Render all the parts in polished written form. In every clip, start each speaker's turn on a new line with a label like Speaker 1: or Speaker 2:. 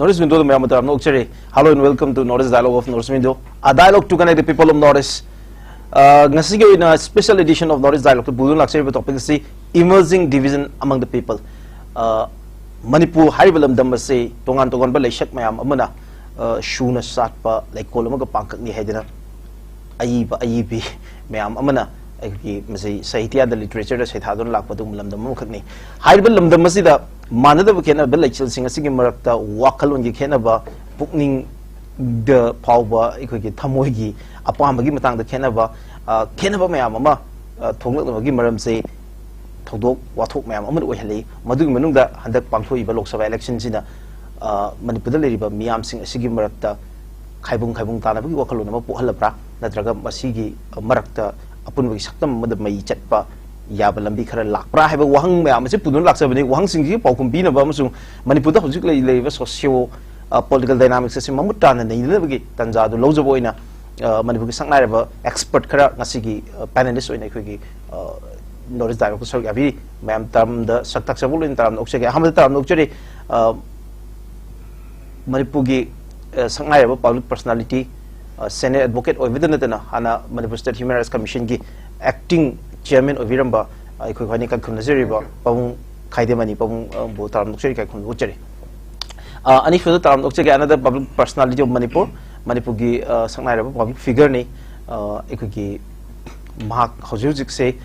Speaker 1: Northeast window the Mayam Taram Nokcheri. Hello and welcome to Northeast Dialogue of Northeast Window. A dialogue to connect the people of Northeast. Ngasigo in a special edition of Northeast Dialogue to Budun Luxury topic is emerging division among the people. Manipur Haribalam Damase, Tongan Tongan Balashak Mayam Amana, Shuna Satpa, like Kolomaga Pankak ni Hedina, Aiba Aibi, Mayam Amana. Sahitya the literature da Saithadon Lakpatum Lamdam Mukni. Hybel Lamdamasida, Manada Vakena Bellachil sing a singing Marakta, Wakalon Kenaba, Pukning the Pauba, Equiki Tamogi, upon Magimatang the Kenaba, Kenaba Mayamama, Tonga Magimaram say, Todo, Watok Mayam, Wahali, Madu Manunda, and the Pankui Baloksa elections in a Manipulari, Miam sing a singing Marakta, Kaibung Tana, Wakaluna, Puhalabra, Natraga Masigi, Marakta. Upon we saktam mother may chatpa Yabalambi Kara Lakra have a Wang Mamasi Pudun Laksabani, Wang Singi, Pokumbina Bamusum, Maniputa, particularly labor socio political dynamics as Mamutan and the Navigate Tanza, the Lozaboina, Manipuki Sangareva, expert Kara Nasigi, Panellists in Equigi, Norris Dialogue, Sorgavi, Mam Tam, the Saktaxabul in Tam, Oxega, Hamatam, Nokjeri, Manipugi Sangareva, public personality. Senate advocate or within the Hana Manipur State Human Rights Commission ki acting chairman of Viramba, Ikuanika Kunaziriba, Pong Khaidem Pong Botam Nokshika Kunbucheri. And if you another public personality of Manipur, Manipugi Sangai public figure ni Ikuki Mark Hojuzik say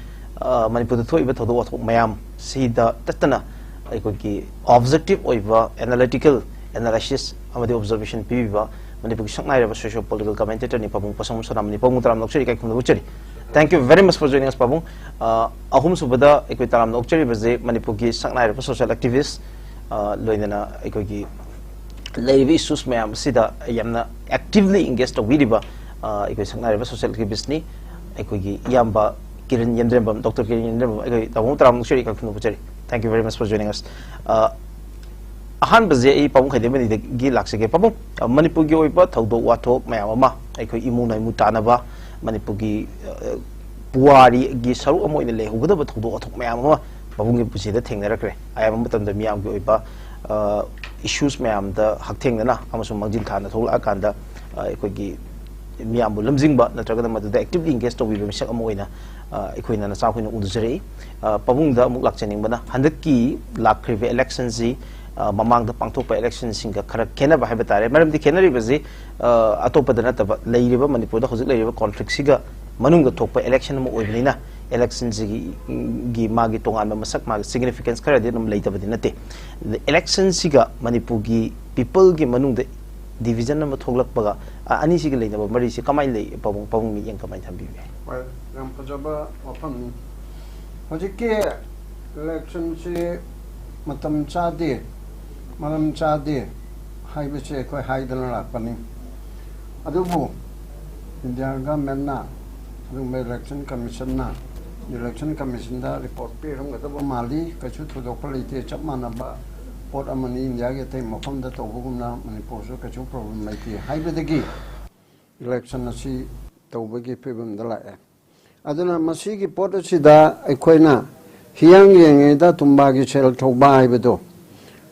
Speaker 1: Manipur the Toy with what Mayam see the Tatana Ikuki objective or analytical analysis of the observation Piva. Manipur social political commentator ni Pabung Pasang Sonamani Potshangbam. Thank you very much for joining us, Pabung. Ahum Subada Equitaram Nokcheri was a Manipugi Sangai social activist, Loinana Ecogi Levi Susmayam Sida Yamna actively engaged a Widiba, Equisanga social activist, Ecogi Yamba, Kiran Yendrembam, Dr. Kiran Yendrembam, the Wontaram Nokcheri. Thank you very much for joining us. Ahan Bazi Pabung Khaidem the Gilaxi Pabung, Manipugi Oipa, Todo Wato, Mayama, Eko Imuna Mutanaba, Manipugi Puari, Gisaru Amo in the Lay, who would have told Mayama, Pabungi Pusi the thing that I am the Miam Goipa issues Mayam, the Haktangana, Amazon Magiltan, Tola Akanda, Ekogi Miambu Lamzingba, the Tragamata, the actively engaged with Amoina, Equina and Southwin Uduzere, Pabung the Mulachaning Bana, 100 Lakrive elections. Mamang the Pangtopa elections in Kenaba Habitat, Madam the Canary was a Atopa the Nataba, Lady Manipur, the Hosilla conflict Siga, Manunga Topa election Oilina, elections Gi Magi Tongan Masak Mag significance Karadinum later within a day. The election Siga, Manipugi, people give Manung the division of Tolakbaga, Anisiga later, Marisi, Kamai, Pong, and Kamai Tambi.
Speaker 2: Well, Rampajaba, Open Hojiki election Matam Chadi. Madam Chadi, Haibiche, quite high than a lapani. Adubu, India government na, election commission na, the election commission da report Pirum at Mali, Kachu to the quality Chapmanaba, Port Amani, India, Mopam that Oguna, Manipur, Kachu problem like the high with the gate. Electionasi Tobagi Pibum the Lae. Adana Masigi Potachida, Equina, Hiang Yang, that Tumbagi shell Tobai Bedo.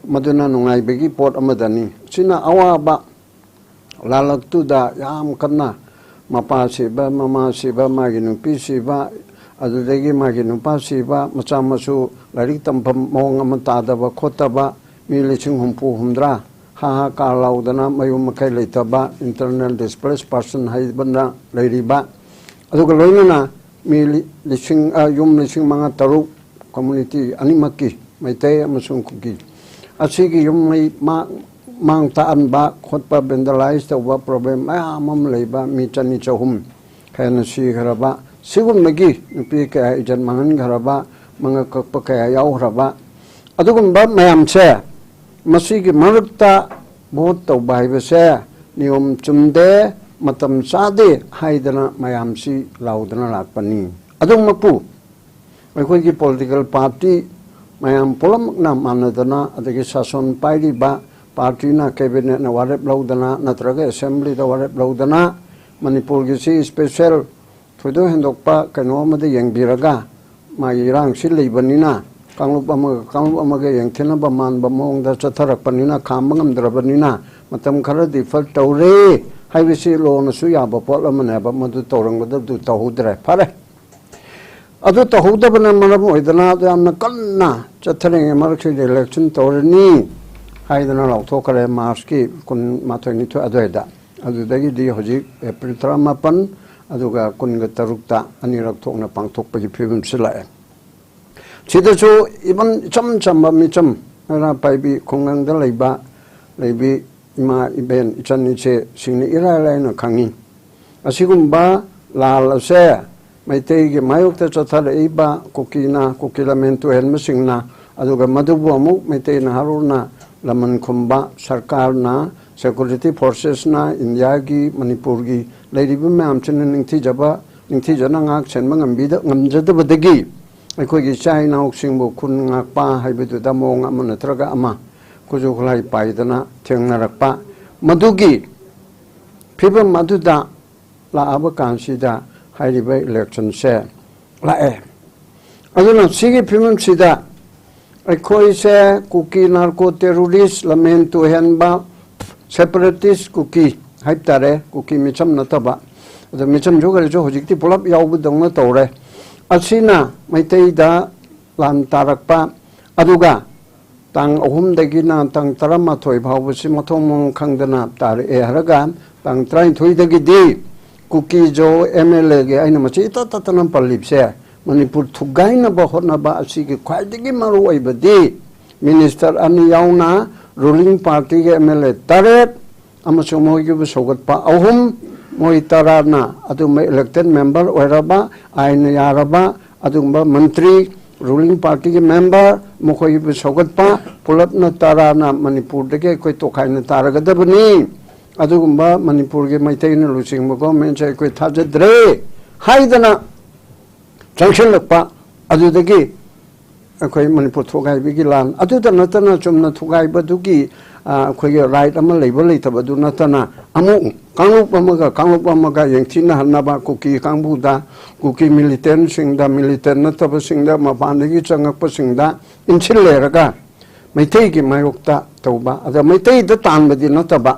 Speaker 2: Maduna Nungai Begi Port Amadani, Sina Awaba Lalak to da Yam Kana, Mapa Siba, Mama Siba, Maginu Pisiba, Adegi Maginu Pasiba, Machamasu, Laritam Mongamatadaba, Kotaba, Miliching Humpu Humdra, Haha Kalaudana, Mayumakai Taba, internal displaced person, Haibana, Lady Ba, Adugalona, Mili Lishing Yum Lishing Mangataru, community, Animaki, Maitaya Masunkuki. Asigi yung may mang taan ba khotpa bendalize the wa problem mam leiba mi chani chahum kaya si haraba sigun magi nupi kaya ijan mangan haraba mga kakpa kaya yaw haraba adugum ba mayam che masigi marukta bot to bai ba se nium chumde matam sade haidana mayam si laudana lakpani adung mapu mai ki political party Mayam Polam na Manadana, the Sason Paidi Ba, Party na Cabinet na Warep Laudana, Natraga Assembly the Warep Laudana, Manipur Gisi special, Tudo Hendokpa, Kanoma the Yang Biraga, Mayirang Sili Banina, कांगलुप अमगे यंगथेनबा मानबा मोंगदा चथरकपनिना खामबंगमद्रबनिना मतम खरदि फल तौरे हाइबेसि लोनसु याबा पोलमनेबा मदु तौरंगबदु तौहुद्रे फरे अदु तौहुदबना मरम ओइदना यामना कन्ना चथरेंगे मरक्सि election तौरनी हाइदना लाउथोकरे मार्च की कुन माथोइनिथो अदोयदा अदुदगी दि होजिक April 18 अदुगा कुनगा तरुक्ता अनिरक थोकना पांथोकपगि फिबम सिलाए सिदसु इबन चम चम मिचम रा पाइबी खोंगांगदा लेबी इमा इबेन इचनिचे सिंगनि इरालायना खांगी असिगुम्बा लाल असे मैतेगी मायोक्ता चथारेबा कुकिलामेंटु हेलमसिंगना अदुगा मदुबु अमुक मैतेना हारुना लमन खुम्बा सरकारना सिक्योरिटी फोर्सेसना इंडिया की मणिपुर की लेरिबा मैम चन निंगथीजना ngak chenba ngambida ngamjadabadagi अखोगी चाइनाउसिंबु खुन ngakpa हाइबदुदा मोंग अमा नत्रगा अमा कुजु खलाई पाइदना थेंगनरकपा मदुगी फिबम मदुदा लाआबा कांसिदा हाइरिबा इलेक्शन से लाए अदुना सिगी फिबम सिदा अखोई से कुकी नार्को टेररिस्ट लमेन टू हेनबा सेपरेटिस्ट कुकी हाइबतारे कुकी मिचम नतबा अद मिचम जोगरे जो होजिकति पुलप यावबदंगना तौरे असिना मैतेदा लान तारकपा अदुगा तांग अहुमदगिना तांग 18 फावबसि मथोंग खंगदना तार ए हरगा तांग 33 दगिदि कुकी जो एमएलए गे आइना मचि ततन पल्लिबसे मणिपुर थुगाइनबा होनबा असिगे ख्वाइदगी मरु ओइबदि मिनिस्टर अनि याउना रूलिंग पार्टी के एमएलए तारेत अमसो मोगिबु सौगतपा अहुम मोई ताराना अदुम इलेक्टेड मेंबर ओइरबा आइन यारबा अदुम मंत्री रूलिंग पार्टी के मेंबर मोखोगिबु सौगतपा पुलपना ताराना मणिपुर दगे कोई तोखाइना तारगदबनी अदुगुम्बा मणिपुर के मैतैना लुसिंग गवर्नमेंट से कोई थाजद्रे हाइदना चंगशलपा अदुदगी अखोई मणिपुर थोगाइबगी लान अदुदा नतना चुमना थोगाइबदुगी अखोई राइट अमा लेबा लेतबदु नतना अमु कांगलुप अमगा यंगथिना हन्नाबा कुकी कांगबुदा कुकी मिलिटेंट सिंगदा मिलिटेंट नतब सिंगदा मपानदगी चंगकपा सिंगदा इनसिल लेरगा मैथैगी मायोक्ता तौबा अदा मैथैदा तानबदि नतबा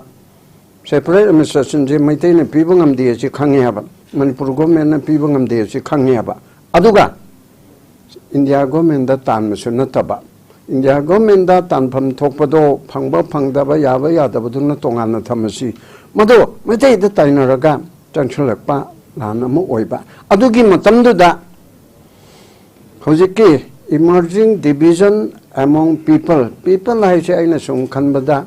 Speaker 2: सेपरेट एडमिनिस्ट्रेशन जे मैथैना पीबा ngamdi asi khangye haba Manipur government ना पीबा ngamdi asi khangye haba अदुगा इंडिया गवर्नमेंट दा तानमसु नतबा इंडिया गवर्नमेंट दा तानफम थोकपदो फंगबा फंगदबा याबा यादबदुना तोंगाना थमसी मदो मैथै दा ताइनरगा चंगछलकपा लान अमु ओइबा अदुगी मतमदुदा होजिकि इमर्जिंग डिवीजन अमंग पीपल हाइसे आइना सुम खनबदा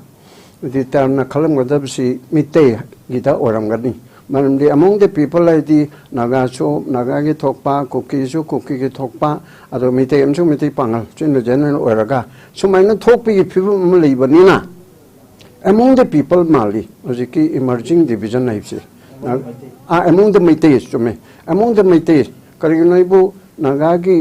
Speaker 2: दितारना खलमगदबसी मिते गिदा ओरमगनी मरमदि अमंग द पीपल लाइदि नागासो नागागे थोकपा कुकीसु कुकीगे थोकपा अदो मिते एमसु मिते पांगल चिन जनरल ओरगा सुमाइना थोकपि फिबम लेबनिना अमंग द पीपल माली होजिकि इमर्जिंग डिवीजन हाइसे अमंग द मिते सुमे अमंग द मिते करिगनैबु नागागी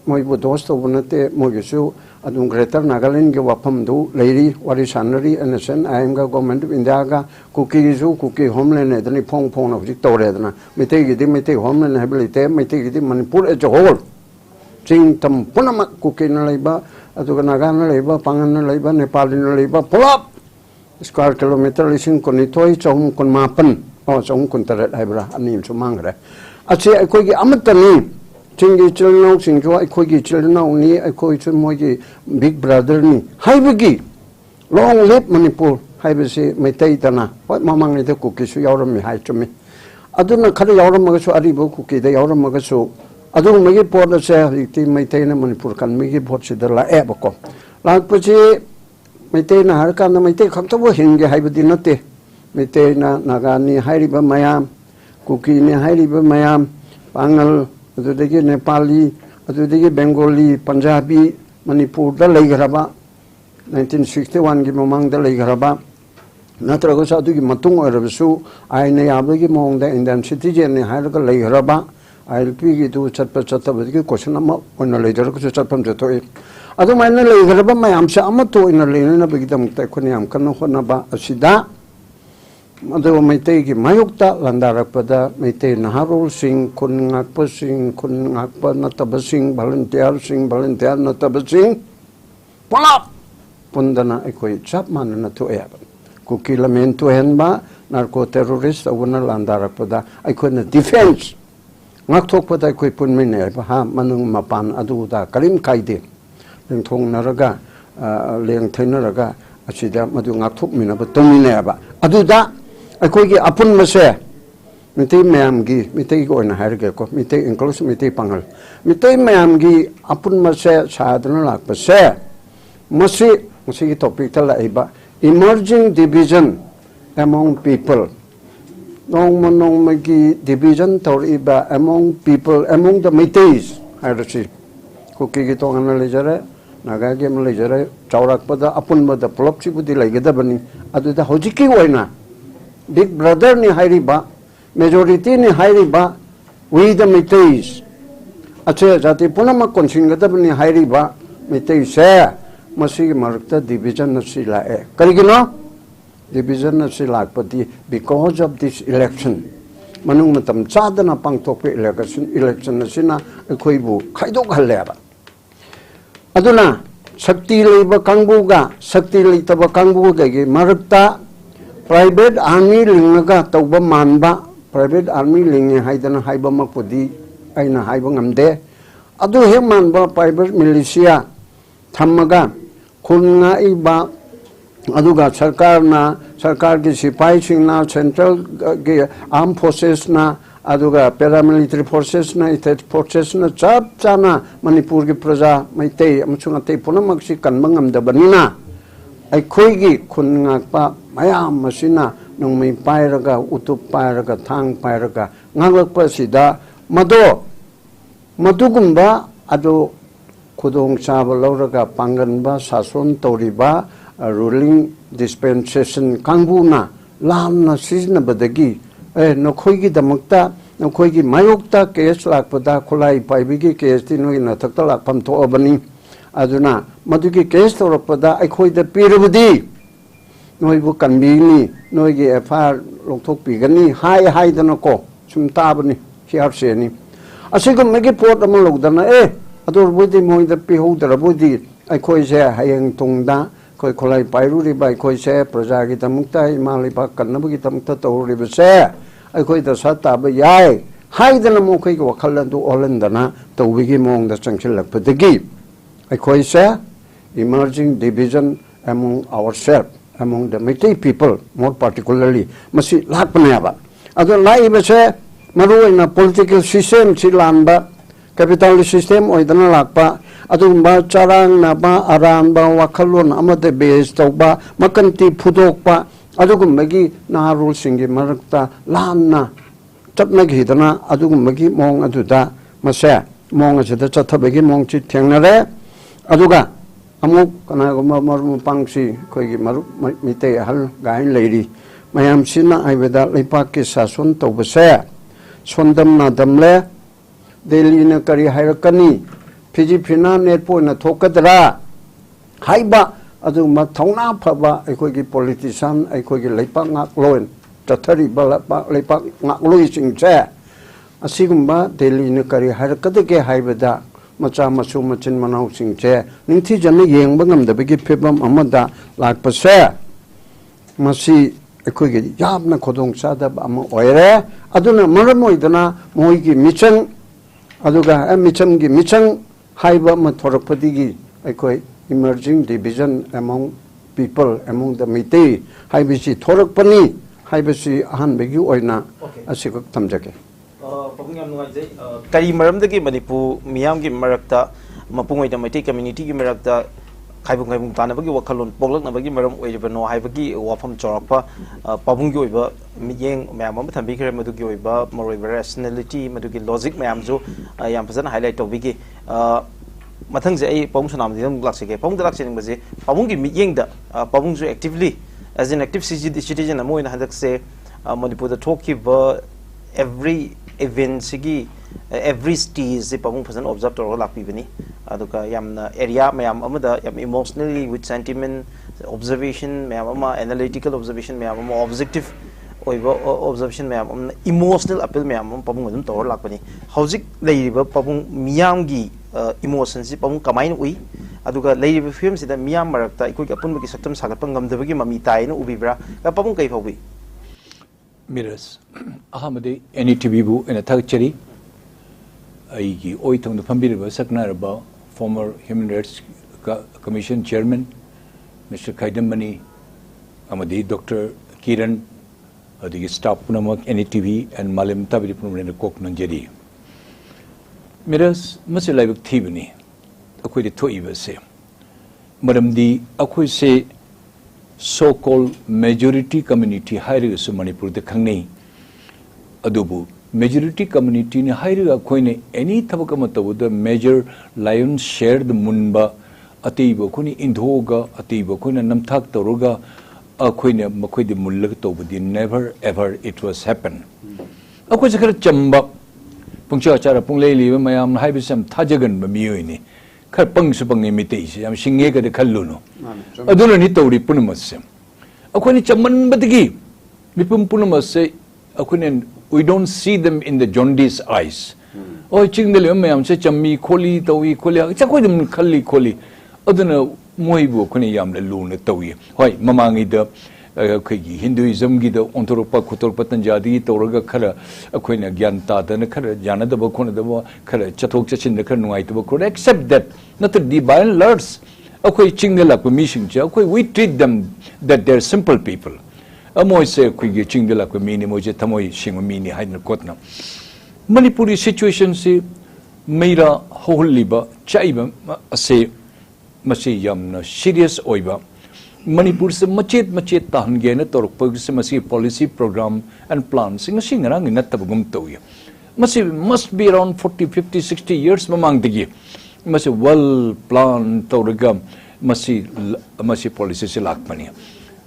Speaker 2: मोइबु दोस्त बनते मोगिसु अदुम ग्रेटर नागालैंड के वफमदु लेरी वारी सानरी एनएसएन आएगा गवर्नमेंट ऑफ इंडिया का कुकी होमलैंड एदनी फोंग हजिक तौरेदना मैते होमलैंड हैबलिते मैते मणिपुर एज अ होल चिंग तम पुनम कुकी लेबा अदुगा नागा लेबा पांगन लेबा नेपाली लेबा पुलप स्क्वायर किलोमीटर 19,919 919 हैबरा अनिमसु मांगरे अच्छे अखोगी अमतनी चिंगी चिल्ड्रन सिंजो अखोगी चिल्ड्रन नि अखोई मोगी बिग ब्रदर नि हाइबगी लॉन्ग लिव मणिपुर हाइबसे मैतैतना होय ममांगनिदा कुकीसु यावरमि हाइचुमि अदुना खरे यावरमगसु अरिबो कुकीदा यावरमगसु अदुमगी पोर्टसे हरिति मैतैना मणिपुर कनमिगी भोटसिदा लाएबको लाकपछि मैतैना हरकाना मैतै खक्तबो हिंगे हाइबदि नते मैतैना नागानी हाइरिबा मयाम कुकीनि हाइरिबा मयाम पांगल अदुदगी नेपाली अदुदगी बेंगोली पंजाबी मणिपुर दा लेगरबा 1961 की ममांग दा लेगरबा नत्रगस अदुगी मतुंग ओरबसु आइने याबगी मोंग दा इंडियन सिटीजन ने हायरगा लेगरबा आईएलपी की दु चतबदगी क्वेश्चन अमा ओन लेजरगसु चतफम जतोय अदु माइने लेगरबा मयाम से अमा तो इन लेने बगिदम तै खुनि याम कन होनबा असिदा Madu Maitei ki mayukta landarakpada Maitei naharul sing kun ngakpa natabasing volunteer natabasing palap pundana ekoi chap manana tu eba kukilamen tu henba narco terrorist awuna landarakpada ekoi na defense ngakthokpada ekoi punmine ha manung mapan aduda kalim kaide lengthong naraga leng thainaraga achida madu ngakthok minaba tumine ba aduda aikogi apun mase mitei mayamgi mitei ko na harge ko mitei inclusive mitei pangal mitei mayamgi apun mase sadana lakpase masi topic tala iba emerging division among people nong magi division tor iba among people among the Meiteis harasi ko ki to analyzere naga ge analyzere chaurak pada apun mada plopchi budi laigada bani aduda hojiki oina Big brother ni hairiba, majority ni hairiba, we the Meiteis. Ache jati punama konsingatab ni hairiba, Meiteis hai, masi markta division na silae. Karigino? Division na silakpati because of this election. Manung matam chadana pangtokpe election na sina ekoibu khaidok haleba. Aduna sakti leiba kangbuga, sakti leitaba kangbuga ge markta private army lingaga tauba manba private army linge haidana haiba makpudi aina haiba ngamde adu he manba private militia thammaga khunga iba aduga sarkar ki sipai singna central ge armed forces na aduga paramilitary forces na state forces na chap chana manipur ki praja maitei amchunga tei punamak si kanbangam da banina aikoigi khungakpa mayam masina nongmei pairaga utup pairaga thang pairaga ngalakpa sida madugumba ado khudong chaba lauraga panganba sason toriba ruling dispensation kangbuna lamna sizna badagi nokhoigi damakta nokhoigi mayokta case lakpada khulai paibigi case tinoi na thakta lakpam thoabani aduna madugi case torapada aikhoida pirabudi noibu kanbini noigi FR lokthok pigani hai dana ko sum tabani hiarse ni asigum megi port am logdana adur budi moida pihodra budi aikhoi se hayeng tungda khoi kholai pairuri bai khoi se praja gi tamukta imali ba kannabugi tamukta tawri be se aikhoi da sata ba yai haidana mo khoi ko khallandu olandana tawigi mong da changchil lakpadagi aikhoi se emerging division among ourselves among the Meitei people more particularly masi lakpanaba ado laiba se maruina political system silanba capitalist system oidana lakpa adumba charang na ba aran ba wakhalon amade base tawba makanti phudokpa adugumbagi naharul singi marakta lanna chapnagi dana adugumbagi mong aduda mase mong asida chathabagi mong chi thengnare aduga amuk kanaguma marum pangsi koigi maru mitei hal gain leiri mayam sina aibeda lepak ki sason tawbase sondam na damle delhi na kari hairakani phiji phina net po na thokadra haiba adu ma thongna phaba aikoigi politician aikoigi lepak ngak loin tathari bala lepak ngak loi singche asigumba delhi na kari hairakadege haibeda macha masu machin manau singche ningthi janna yengba ngamdabagi phebam amada lakpase masi ekoigi yabna khodong sadab am oire aduna maramoidana moigi michang aduga michang gi michang haiba ma thorakpadigi ekoi emerging division among people among the Meitei haibisi thorakpani haibisi ahanbegi oina asikak tamjake
Speaker 1: kari maramdagi Manipur miyamgi marakta mapungoida Meitei community gi marakta khaibung tanabagi wakhalon poglaknabagi maram oiribano haibagi wafam chorakpa pabunggi oiba miyeng mayam am thambikre madugi oiba maroiba rationality madugi logic mayam jo yam phajana highlight tawbigi mathang je ai pabung sunam dum laksige pabung dalaksin baje pabunggi miyeng da pabung jo actively as an active citizen amo in hadak se Manipur da thokiba every event sigi every stage se pabung phajan observe tor lakpi bani aduka yamna area mayam amada yam emotionally with sentiment observation mayam ama analytical observation mayam ama objective oiba observation ma'am emotional appeal ma'am pabung adum tawar lakpani hauzik leiriba pabung miyam gi emotions pabung kamain ui aduga leiriba film sida miyam marakta ikoi apun gi saktam sagat pangam dabagi mami tai no ubibra ka pabung kai phawi
Speaker 3: Miraj ahamade newtv bu in a thakchari aigi oithong the phambiriba saknaraba former Human Rights Commission Chairman Mr. Khaidem amadi Dr. Kiran the staff punamak newtv and malim tabiri punamne kok nanjeri Miraj masalai bak thibani akoi de thoiba se maramdi akoi se so called majority community hairiga Manipur the khangnei adubu majority community ne hairiga koine any thabaka matabu the major lion's share the munba atiba kuni indhoga atiba kuni namthak tawruga akoine makoi de mullag tawbudi never ever it was happen akoi sakar chamba pungcha chara punglei liba mayam haibisam thajagan ba miyoini khar pangsu pangi mitei se am singe ga de khalluno aduna ni tawri punumas akoini chamman badigi mipum punumas akoine we don't see them in the jaundice eyes oh chingdele mayam se chammi kholi tawi kholi chakoi dum khalli kholi aduna moibu kuni yamle luna tawi hoi mamangi da khigi Hinduism gi da ontoropa khutorpa tanjadi tawraga khara akoina gyan ta da na khara jana da ba khona da ba khara chathok chachin da khara nuai ta ba khora except that not the by and large akoi chingdela ko mission cha akoi we treat them that they're simple people amoy se khigi chingdela ko mini moje thamoi singma mini haina kotna Manipuri situation se meira holiba chaiba ase masi yamna serious oiba Manipur se machet tahange na torpag se masi policy program and plans singa ngarang na tabugum toya masi must be around 40 50 60 years mamang digi masi well plan torgam masi policy se lakmani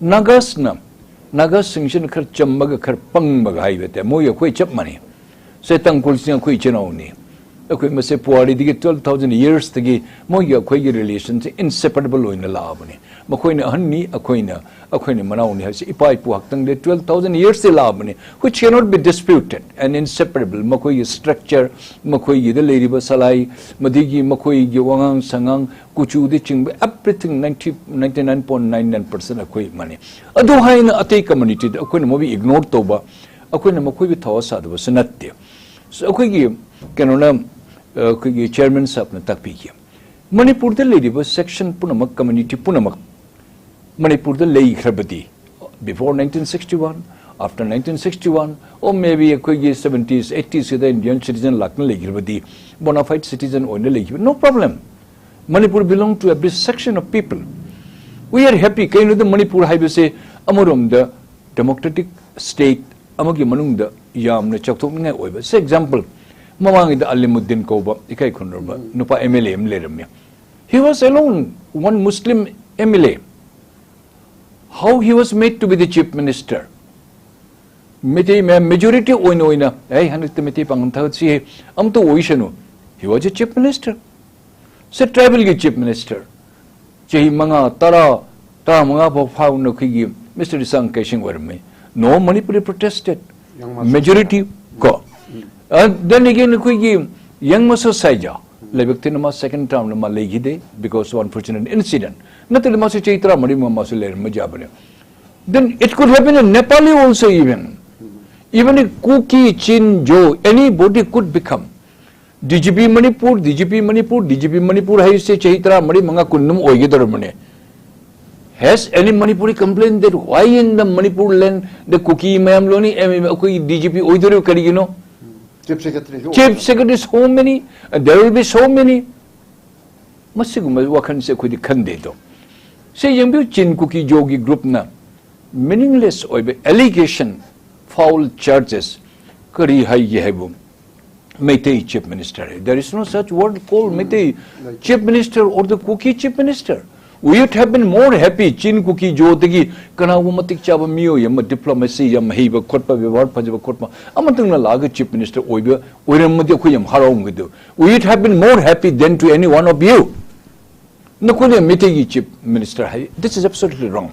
Speaker 3: nagas singin khar chambaga khar pang baga haibete moya koi chap mani se tangkul sing koi chenawni akoi mase puari dige 12,000 years tagi moya koi relations inseparable oina labani makoina hanni akoina manauni hasi ipai puak tang de 12,000 years labani which cannot be disputed and inseparable makoi structure makoi de leriba salai madigi makoi gi wangang sangang kuchu de chingba everything 99.99% akoi mani adu haina atei community akoina mobi ignore toba akoina makoi bi thawasa do sanatte so akoi gi kanona koi chairman sap na takpi ki Manipur the lady was section punamak community punamak Manipur the lay khabati before 1961 after 1961 or maybe a koi 70s 80s the Indian citizen lakna lay khabati bona fide citizen oina lay no problem Manipur belong to every section of people we are happy kaino the Manipur haibe se amorom the democratic state amagi manung the yamna chakthok ngai oiba say example Mamangi the Alimuddin Koba, Ikai Kunurba, Nupa MLA Mleramia. He was alone, one Muslim MLA. How he was made to be the chief minister? Majority oina, eh, Hanithamiti Pangantausi, Amto Oishanu. He was a chief minister. Said tribal chief minister. Chehi Manga, Tara, Manga Pau no Kigi, Mr. Sang Kashing were me. No Manipuri protested. Majority go. Then again, young Maso Saija, Lebektinama second term Nama Legide, because of unfortunate incident. Nothing Masu Chaitra Marima Masuler Majabane. Then it could happen in Nepali also even. Even a Kuki, Chin, Joe, anybody could become. DGP Manipur, how you say Chaitra Marimanga Kundum Oyedaramane. Has any Manipuri complained that why in the Manipur land the Kuki Mayamloni, DGP Oidaru Karigino? Chief Secretary, so many, and there will be so many. Masiguma, what can say with the candidato? Say, young Chin Cookie Jogi group na meaningless or allegation, foul charges, Kari Hai Yehabu, Mete Chief Minister. There is no such word called Mete Chief Minister or the Cookie Chief Minister. We would have been more happy, Chin Cookie Jo Tigi, Kanawumatik Chava Mio, Yama diplomacy, Yam Heba, Kotpa, Vivar Pajava Kotpa, Amatanga Laga Chief Minister Oiba, Uramadiakuyam Haram with you. We would have been more happy than to any one of you. Nakulia Mitegi Chief Minister, this is absolutely wrong.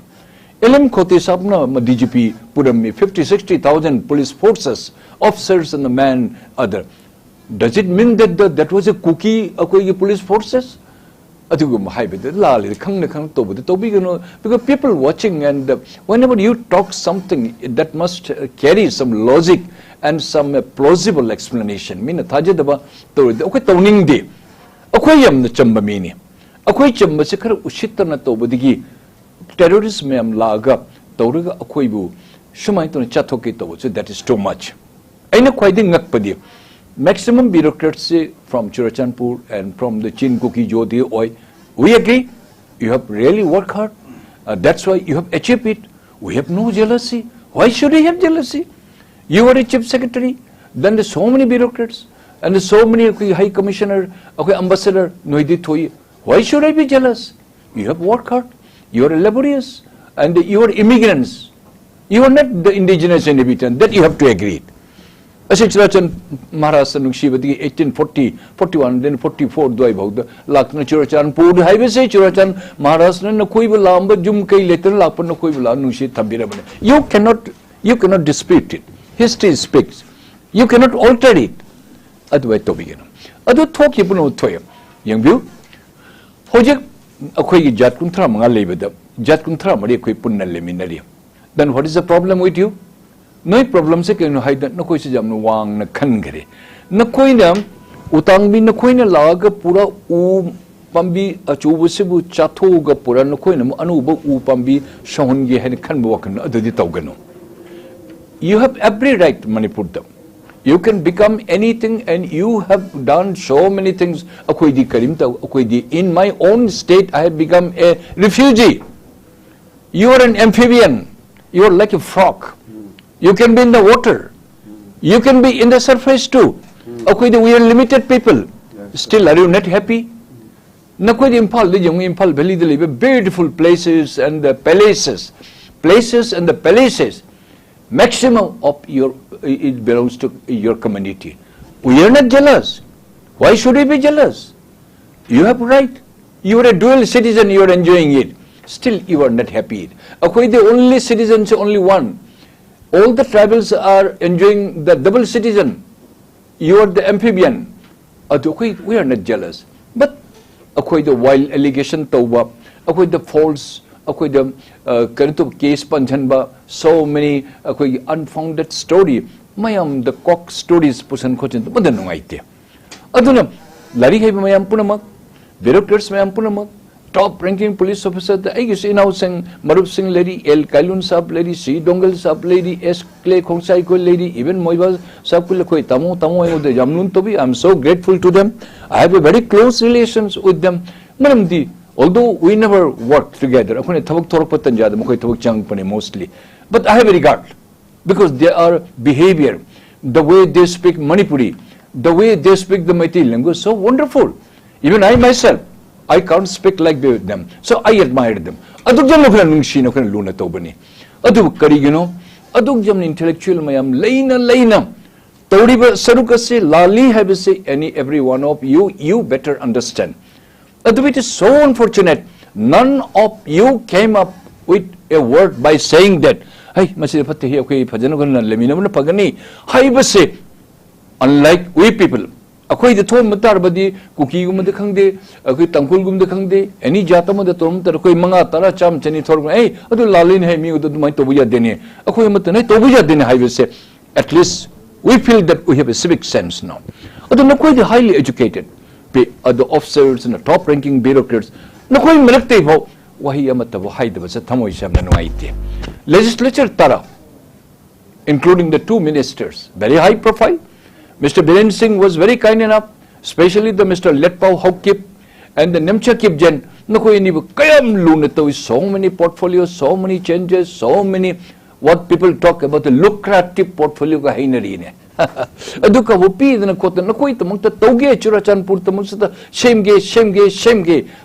Speaker 3: LM Khote Sabna DGP Purami 50-60,000 police forces, officers and the man other. Does it mean that that was a cookie police forces? Because people watching, and whenever you talk something that must carry some logic and some plausible explanation. Mean tajadaba to okay toning de. Okay yam the chamba mini. Okay chamba sekar ushitana to budigi terrorism am laga tawraga okay bu shumai to chatoke to. So that is too much. Aina Khaidem ngakpadi. Maximum bureaucracy from Churachandpur and from the Chin Cookie Jodi Oi. We agree. You have really worked hard. That's why you have achieved it. We have no jealousy. Why should we have jealousy? You are a chief secretary. Then there's so many bureaucrats and there's so many high commissioner, ambassador. Why should I be jealous? You have worked hard. You are laborious and you are immigrants. You are not the indigenous inhabitant. That you have to agree. Churachandpur Maharashtra Nungshivati 1840, 41, then 44 do I about the Lakna Churachandpur highway say Churachandpur Maharashtra na koi lamba jum kai letter lapan na koi la nungshi thabira. You cannot dispute it. History speaks. You cannot alter it. Adway to begin. Adu talk yipuno toy. Young view. Hojek akoi jat kuntra mga lebeda. Jat kuntra mari koi punna leminari. Then what is the problem with you? No problem se keno haida na koi se jamno wang na khan gare na koi na utang bi na koi na laga pura u pambi achubu se bu chatho ga pura na koi na anu ba u pambi shahun ge hen khan bo kan adudi tawgano. You have every right, Manipur. You can become anything, and you have done so many things. In my own state, I have become a refugee. You are an amphibian. You are like a frog. You can be in the water. You can be in the surface too. We are limited people. Still, are you not happy? Impal Valley, beautiful places and the palaces. Places and the palaces. Maximum of it belongs to your community. We are not jealous. Why should we be jealous? You have right. You are a dual citizen, you are enjoying it. Still, you are not happy. The only citizens, only one. All the tribals are enjoying the double citizen. You are the amphibian. We are not jealous. But the wild allegation tawba, the false, the case panjanba, so many unfounded story. Mayam the cock stories pusan kochin but the no idea. Aduna Larry Mayam Punamak, bureaucrats Mayam Punamak, top ranking police officer, the Aegis in house and Marup Singh lady, El Kailun sub lady, C Dongle sub lady, S Clay Kongsaiko lady, even Moivas Sapulakoi Tamo the Jamnun Tobi. I'm so grateful to them. I have a very close relations with them. Madam although we never worked together, mostly, but I have a regard because their behavior, the way they speak Manipuri, the way they speak the Meitei language, so wonderful. Even I myself, I can't speak like them, so I admired them. Aduk intellectual mayam Laina. Tawriba Sarukase Lali have say any every one of you better understand. It is so unfortunate. None of you came up with a word by saying that. Unlike we people, the Tom Matarbadi, Cookie Gum the Kangde, Tankul Gum the Kangde, any Jatama the Tom, the Manga, Taracham, Cheni Torm, hey, Adu Lalin Hemi, the Maitobuya Dene, Akoyamatane, Tobuya Dene, I will say. At least we feel that we have a civic sense now. Although not quite highly educated. The officers and the top ranking bureaucrats. No quite melactable. Wahiyamata hide was a Tamoisham no idea. Legislature Tara, including the two ministers, very high profile. Mr. Biren Singh was very kind enough, especially the Mr. 𝗡𝗢𝗥𝗧𝗛𝗦𝗧 and the Nemcha Kipjen. No quite Kayam Lunato, so many portfolios, so many changes, so many what people talk about the lucrative portfolio Hainarine. Aduka Wupi than a cotton no quite among the Toge Churachandpur Tamusta, shame gay,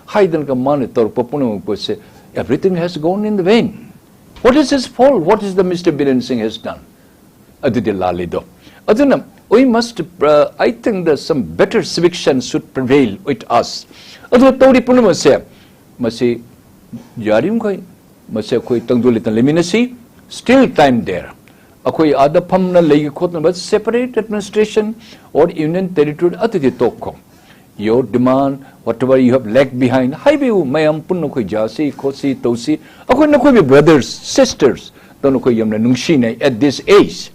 Speaker 3: Haiden Monitor Papuno say everything has gone in the vain. What is his fault? What is the Mr. Biren Singh has done? Adidilalido. Aduna, we must, I think that some better civic sense should prevail with us. Adu Tori Punama say, Masi Yarim Koi, mase koi tangdul tan leminasi still time there akoi ada phamna legi khotna but separate administration or union territory atiti tokko your demand whatever you have lagged behind haibe mayam punno koi jasi khosi tosi akoi na koi brothers sisters don't koi yamna nungshi nei at this age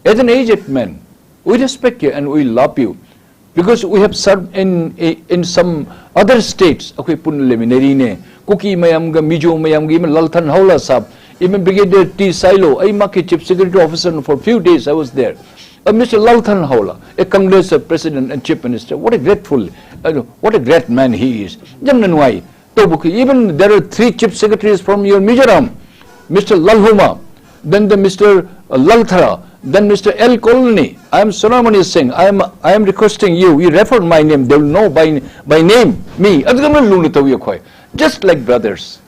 Speaker 3: as an aged man we respect you and we love you because we have served in some other states akoi pun leminari ne kuki mayam ga mijo mayam gi lalthan haula sab even Brigadier T. Silo, I am Chief Security Officer for a few days. I was there. Mr. Lalthan Haula, a Congress President and Chief Minister. What a grateful, what a great man he is. Even there are 3 Chief Secretaries from your Mizoram. Mr. Lalhuma, then the Mr. Lalthara, then Mr. L. Colony. I am Sonamani Singh. I am requesting you. You refer my name. They will know by name me. Just like brothers.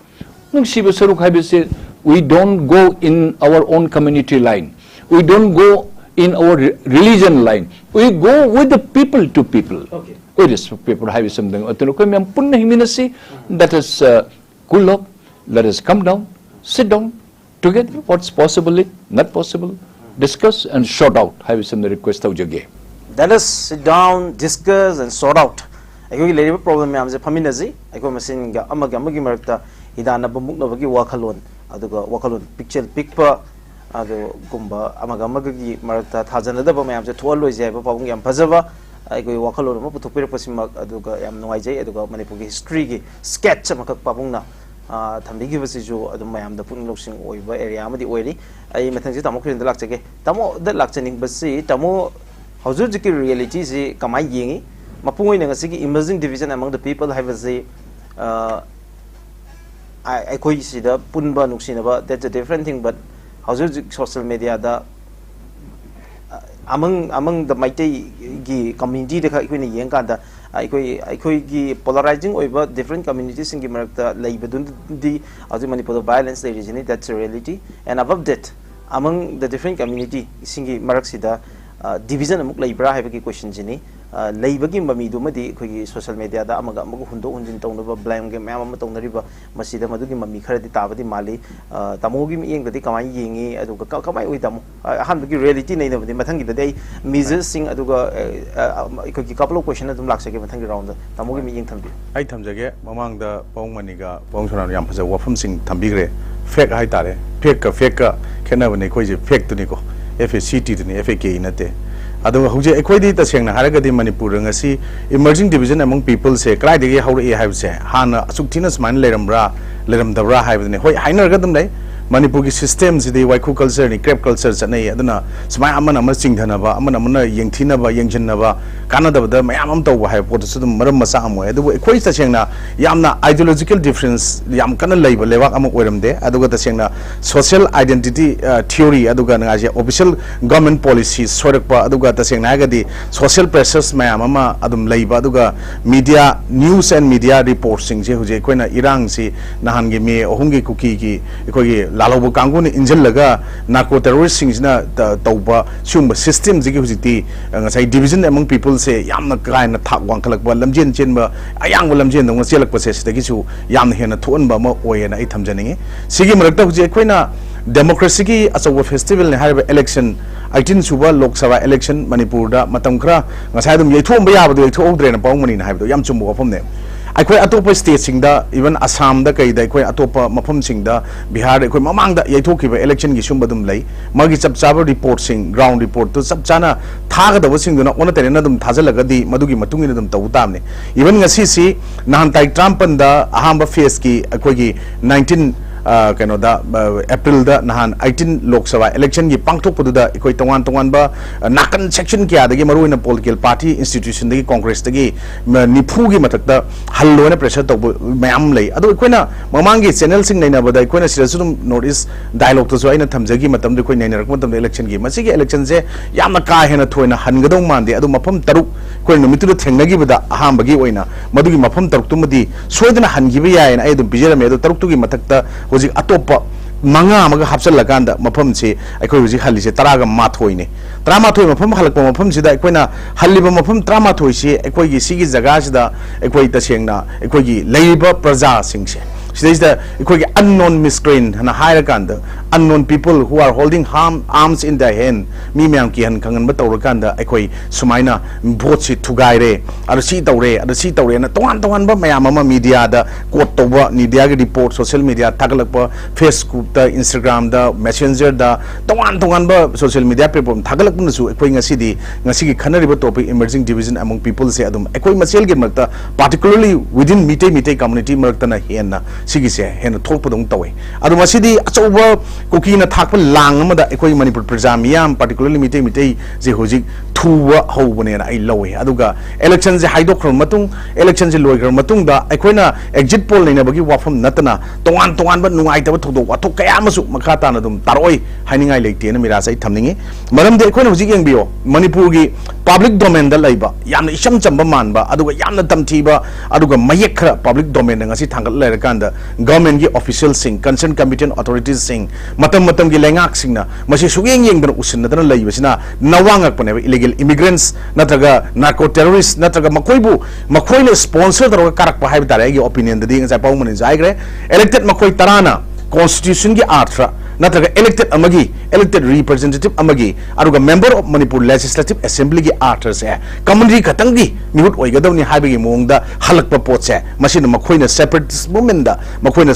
Speaker 3: We don't go in our own community line. We don't go in our religion line. We go with the people to people. Okay. We respect people have something. Let us cool up. Let us come down, sit down together. What's possible, not possible. Discuss and sort out. Have some request of your game.
Speaker 1: Let us sit down, discuss and sort out. I go labor problem. I am the Paminazi. I go missing Amagamagi Marta. Idana Bumuknovaki Wakalon. Aduga Wakalun picture picpa adu gumba amagamagi marata thajana ba mayam se thol loi jai ba pawung yam phajaba ai goi Wakalun ma puthupir pasima aduga yam noi jai aduga manipur gi history gi sketch ma kak pawung na thambi gi basi jo adu mayam da pung loksing oi ba area amadi oiri ai mathang ji tamo khrin da lak chege tamo da lak chaning basi tamo hauju ji ki reality ji kamai yengi mapungoi na ngasi gi emerging division among the people have a I koi see the punba nuksinaba. That's a different thing. But how's social media da among the mighty community the koi yang kada I koi polarizing over different communities in Gimarta labor the Manipur violence there is in it. That's a reality. And above that, among the different community singi Maraksida division among labor have a question jini. Labor game Mami social media da amaga Hundo Hundin Tonova blame game Amatonariba Masida Maduki Mami Kari Tabadi Mali Tamogi Ying the Kamai Yingi Aduka Kamai with them. I have the reality name of the Matangi the day Mrs. Sing Aduga a couple of questions at the Laxaki Matangi around the Tamogi Ying Tambi.
Speaker 4: I Tamjage among the Pongmaniga Pongsan Yampasa Wafam Sing Tambigre fake Haitare fake can never negotiate fake to Nico FACT to the FAK in a day. Ado huje equity ta sengna haragadi manipur ngasi emerging division among people se krai de how e have se hana asukthina sman leram dabra haibne hoi hainer gadam dai manipur gi system si de waiku culture ni crep culture chanai aduna smai amana ma chingthana ba amana mana yengthina ba yengjinna ba kanada ba mayam am taw hai pot su maram masa amo adu equity ta sengna yamna ideological difference yam kana leiba lewak am oiram de aduga ta sengna social identity theory aduga ngaje official government policies sorakpa aduga ta sengna gadi social pressures mayam ama adum leiba aduga media news and media reporting je huje koina irang si nahan gi me ohungi kuki gi ekoi lalobo kanguni injil laga narco terrorist sing na tauba sumba system ji gi hujiti ngasai division among people se yamna kaina thak wang khalak ba lamjen chen ba ayang lamjen dong chelak pa se sidagi su yamna hena thon ba ma oyena ai thamjaningi sigi marakta huje koina democracy ki asawa festival ne harba election 18 suba lok sabha election manipur da matam khra ngasai dum yeithom ba yabadu yeithogdre na pawmani na habdo yam chumbo phom ne akhoi atopa state sing da even assam da kai da akhoi atopa mafam sing da bihar akhoi mamang da yaithoki ba election gi sum badum lai magi chap chaba report sing ground report to chap chana thaga da sing duna ona tene na dum thajalaga di madugi matungi dum taw tamne even ngasi si nahan tai trump da ahamba face ki akhoi gi 19 April da nahan 18 Lok Sabha election gi pangthok pududa ikoi tongan ba nakan section kya dagi maru in political party institution dagi congress dagi nipu gi matakta hallo na pressure to mayam lei adu ikoina mamangi channel sing naina bada ikoina sirasum notice dialogue to so aina thamjagi matam de koi naina rak matam election gi masigi election je yamna ka hena thoina hangadong mande adu mafam taruk koi numitu thengnagi bada aham bagi oina madugi mafam taruk tumadi soidana hangi bi yaina ai dum bijera me adu taruk tu gi matakta Hoji atopa manga maga hapsal laganda mafam se aikoi hoji halli se taraga mathoi ne tramathoi mafam halakpa mafam sida aikoina halliba mafam tramathoi se aikoi gi sigi jaga sida aikoi ta sengna aikoi gi leiba praja singse Sidayda ikoi unknown miscreant hana hire kanda unknown people who are holding arms in their hand mi myam ki han kangan ba tawra kanda ikoi sumaina vote si thugaire adu si tawre na tongan ba mayam ama media da quote toba media ge report social media thagalak Facebook da Instagram da Messenger da tongan ba social media platform thagalak na su ikoi ngasi gi khanari ba topic emerging division among people se adum ikoi masel ge makta particularly within mite community makta na henna sigi se hen thok padong tawe adu masidi achoba cookie na thak pa lang amada ekoi manipur praja miyam particularly mite je hojik thuwa hobone na ai lowe aduga election je haidok khron matung election je loi khron matung da ekoi na exit poll leina bagi wafam natana tongan ba nungai ta thok do wathok kaya masu makha ta na dum taroi hainingai leite na mira sai thamningi maram de ekoi na hojik yengbiyo manipur gi public domain da laiba yamna isham chamba manba aduga yamna tamthiba aduga mayek khara public domain ngasi thangal laira kanda government gi officials sing concerned competent authorities sing matam gi lengak sing na masi sugeng yeng dan usin na laiba sina nawangak pane illegal immigrants natraga narco terrorists natraga makoina sponsor daroga karak pa haib tare gi opinion da ding sa pau man jai gre elected makoi tarana constitution gi artra natraga elected representative amagi aruga member of Manipur Legislative Assembly gi arters e community katangi mihut oigadawni haibagi mongda halakpa potse masina makoina separatist movement da makoina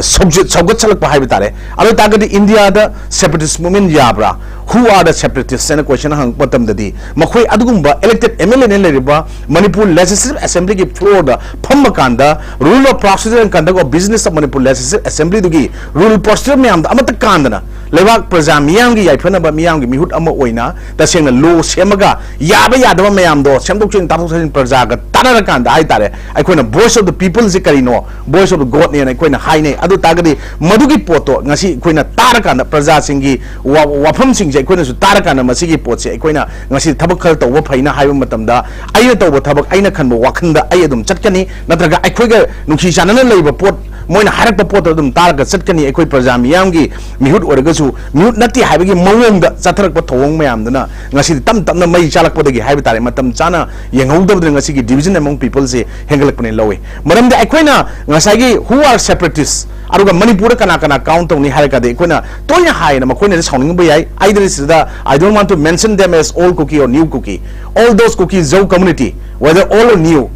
Speaker 4: subject saugat salakpa haiba tare alo tagadi India da separatist movement yabra who are the separatists and question hang patam dadi makoi adugumba elected MLA ne leriba Manipur Legislative Assembly gi floor da phammakanda rule of procedure and conduct of business of Manipur Legislative Assembly dugi rule procedure me amda amata kandana lewak praja miyam gi yaifana ba miyam gi mihut ama oina tasengna lo semaga yaba yadaba mayam do semdok chen tapok sen praja ga tanara kanda ai tare aikoina voice of the people je karino voice of the god ne aikoina haine adu tagadi madugi poto ngasi aikoina tara kanda praja singi wafam sing je aikoina su tara kanda masigi potse aikoina ngasi thabak khal to wa phaina haiba matamda ai to wa thabak aina khanba wakhanda ai adum chatkani natraga aikoiga nukhi chanana leiba pot moina harak pot adum taraga chatkani aikoi praja miyam gi mihut oragasu mihut nati haibagi mawongda chatharak pa thong mayam dana ngasi tam na mai chalak podagi haiba tare matam chana yengaudabda ngasi gi division among people se hengalak pane lowe maramda aikoina ngasai gi who are separatists aruga manipur kana count ni haraka de koina tonya hai na makoina sauning ba yai either is the I don't want to mention them as old cookie or new cookie all those cookies zo community whether old or new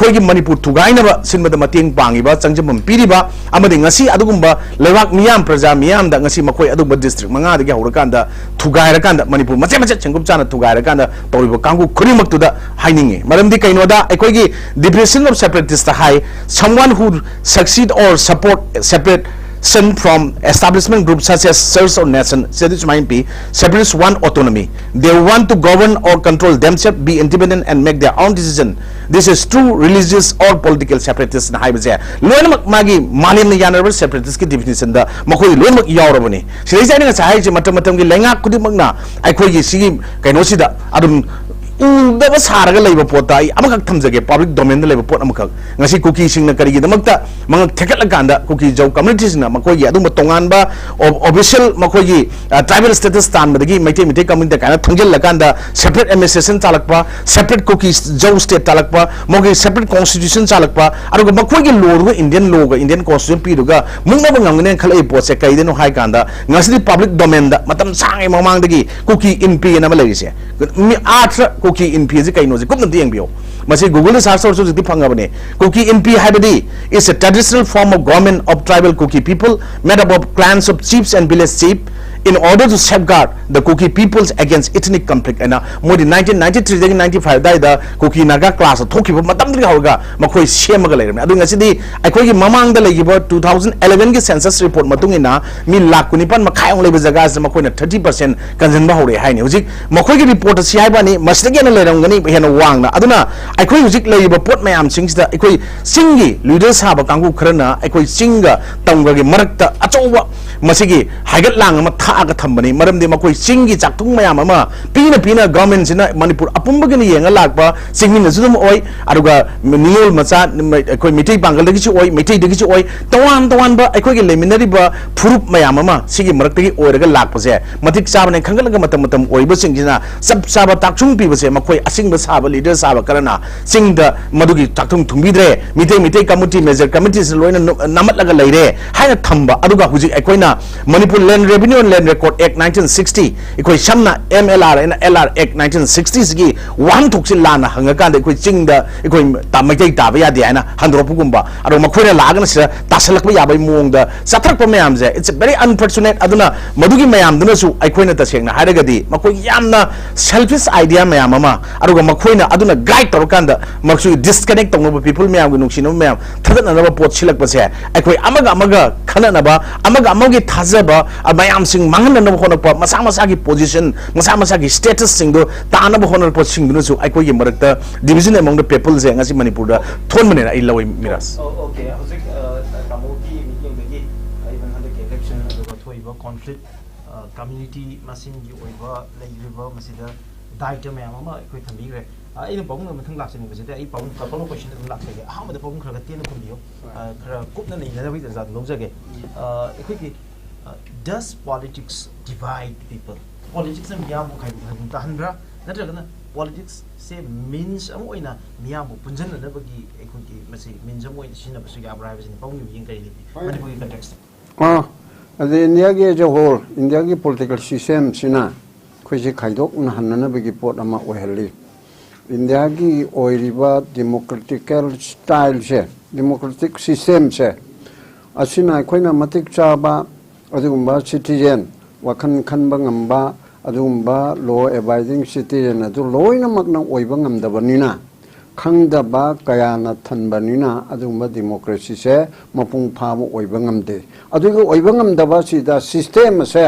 Speaker 4: koigi manipur tugaina ba sinma da mateng pangi ba changjam piri ba amade ngasi adugumba lewak miyam praja miyam da ngasi makoi adugba district manga da hurukanda tugaira kanda manipur mache chengup chana tugaira kanda toribo kangu khurimak tu da haininge maramdi kaino da koigi depression of separatist high someone who succeed or support separate from establishment groups such as Church or Nation, separatists want autonomy. They want to govern or control themselves, be independent and make their own decision. This is true religious or political separatists na haiba je. Loinak magi malim ni yanar separatist ki definition da makoi loinak yaurabani. Sidai jai nga sahai je matam gi lenga kudi magna ai khoi gi sigi kaino sida adum da ba saraga leiba pota ai amakak thamjage public domain da leiba pot amakak ngasi cookie sing na karigi damakta mang thekal ganda cookie jau communities na makoi gi adum tongan ba official makoi gi tribal status tan badagi mite community kana thangjel laganda separate administration chalakpa separate cookies jau state talakpa mogi separate constitution chalakpa aruga makoi gi law ru Indian law ga Indian constitution pi ruga mungna ba ngamne khalai pot se kai deno hai kanda ngasi public domain da matam sangai mamang dagi cookie in p na malai se mi atra cookie in p kai no je kum nam bio masi Google search so jiti phangabane cookie in p habadi is a traditional form of government of tribal cookie people made up of clans of chiefs and village chief in order to safeguard the cookie peoples against ethnic conflict and more than 1993 95 dai da cookie naga class thokiba matam dri hauga makoi semaga leirame adu ngasidi aikoi gi mamang da leigiba 2011 gi census report matungina mi lakh kunipan makhayong leiba jaga se makoi na 30% kanjan ba hore haini hujik makoi gi report si haiba ni masdagi na leirangani hena wangna aduna aikoi hujik leiba pot mayam singda aikoi singi leaders haba kangu khrana aikoi singa tangga gi marakta achowa मसिगी हाइगत लांग अमा थागा थंबनी मरमदि मखोई चिंगी चाकथुंग मयाम अमा पीना government सिना मणिपुर अपुंबगनि येंगा लाकपा चिंगमिन जुदुम ओय अरुगा नियोल मचा अखोई मिठै पांगल दगिसु ओय मिठै दगिसु ओय तवान तवान बा अखोई लेमिनरिबा फुरुप मयाम अमा सिगी मरक्तगी ओयरगा लाकपसे मतिक चाबने खंगलगा मतम मतम ओयबो सिंगिना सब साबा ताकथुंग पीबसे मखोई असिंग साबा लीडर साबा करना सिंगदा मदुगी ताकथुंग थुंबिद्रे मिठै कमिटी मेजर कमिटी से लोइना नमतलगा लेरे हायना थंबा अदुगा हुजि अखोइना Manipur land revenue and land record act 1960 इकोई समना MLR एंड LR एक्ट 1960 सगी वन थोक्सि लाना हंगकांद इकोई चिंगदा इकोई तामैतै ताबा यादे हायना हंद्रोपुगुंबा अरो मखोइना लागना सिदा तासलकबा याबै मोंगदा सथरकपा मयामजे इट्स वेरी अनफॉर्चुनेट अदुना मदुगी मयामदुनसु अखोइना तसेंगना हारगदी मखोइ यामना सेल्फिश आइडिया मयाम अमा अरुगा मखोइना अदुना गाइड तौरकांदा मखसु डिस्कनेक्ट तौनबा पीपल मयाम गु नुक्सिनो मयाम थदननबा पोट सिलकपसे अखोइ अमगा खननबा अमगी थाजबा मयाम सिंग मांगननबा होनपा मसा मसा की पोजीशन मसा की स्टेटस सिंगदो तानबा होनपा सिंगदुनसु अखोइ मरकता डिविजन अमंग द पीपल जे ngasi manipur da thonmane ai lawai miras
Speaker 1: okay hojik kamuti meeting dagi even hande election aduga thoiba conflict community masing gi oiba leiriba masida daita mayam ama akhoi thamigre ai pawung mathang laksani basida ai pawung couple of question laksage ahmada pawung khara ten khumbiyo khara kupna nei na bai za lojage akhoi ki does politics divide people politics am yam khai ta hanbra natragana politics से means amoina miyam punjan na bagi akhoi ki masi means amoina sina basu ya abra basini pawung yin kai li manipur context
Speaker 2: the India gi as a whole India gi political system sina khoi khaidok na hanna bagi pot ama oheli India gi oiriba democratical style se democratic system se asina khoina matik chaba adugumba citizen wakhan khanba ngamba adumba law abiding citizen adu loina makna oiba ngamdabanina khangdaba kayana thanbanina adumba democracy se mapung phama oiba ngamde adugo oiba ngamdaba sida system se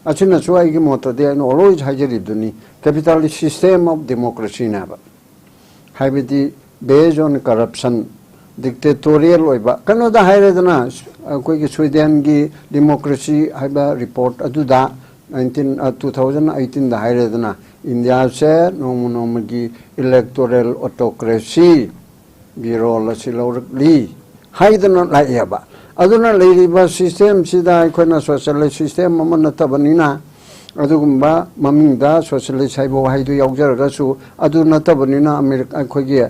Speaker 2: achina chuai gi mota de no always hajeri duni capitalist system of democracy na ba habidi based on corruption dictatorial oiba kanoda hairedana koi gi Sweden gi democracy haiba report aduda 2018 da hairedana India se nomu gi electoral autocracy biro la silorli haidana la yaba aduna leiriba system sida koina socialist system mamana tabanina adugumba mamingda socialist haibo haidu yaujarasu aduna tabanina America khogi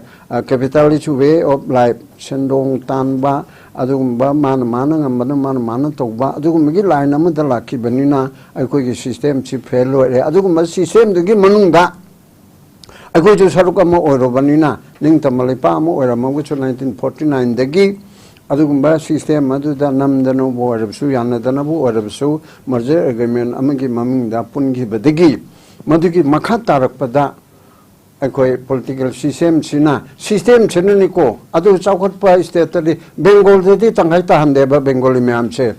Speaker 2: capitalist way of life sendong tanba adugumba mana ngambana toba adugumgi line amada lakibanina aikogi system chi fail ore adugumba system dugi manungda aiko ju saruka mo orobanina ningtamalipa mo oramagu 1949 dagi adugumba system aduda namdano bo orabsu yanadana bo orabsu merger agreement amagi mamingda pungi badagi madugi makha tarakpada akhoi political system china ko adu chawkhat pa state tali Bengal de tangai ta hande ba Bengali myam che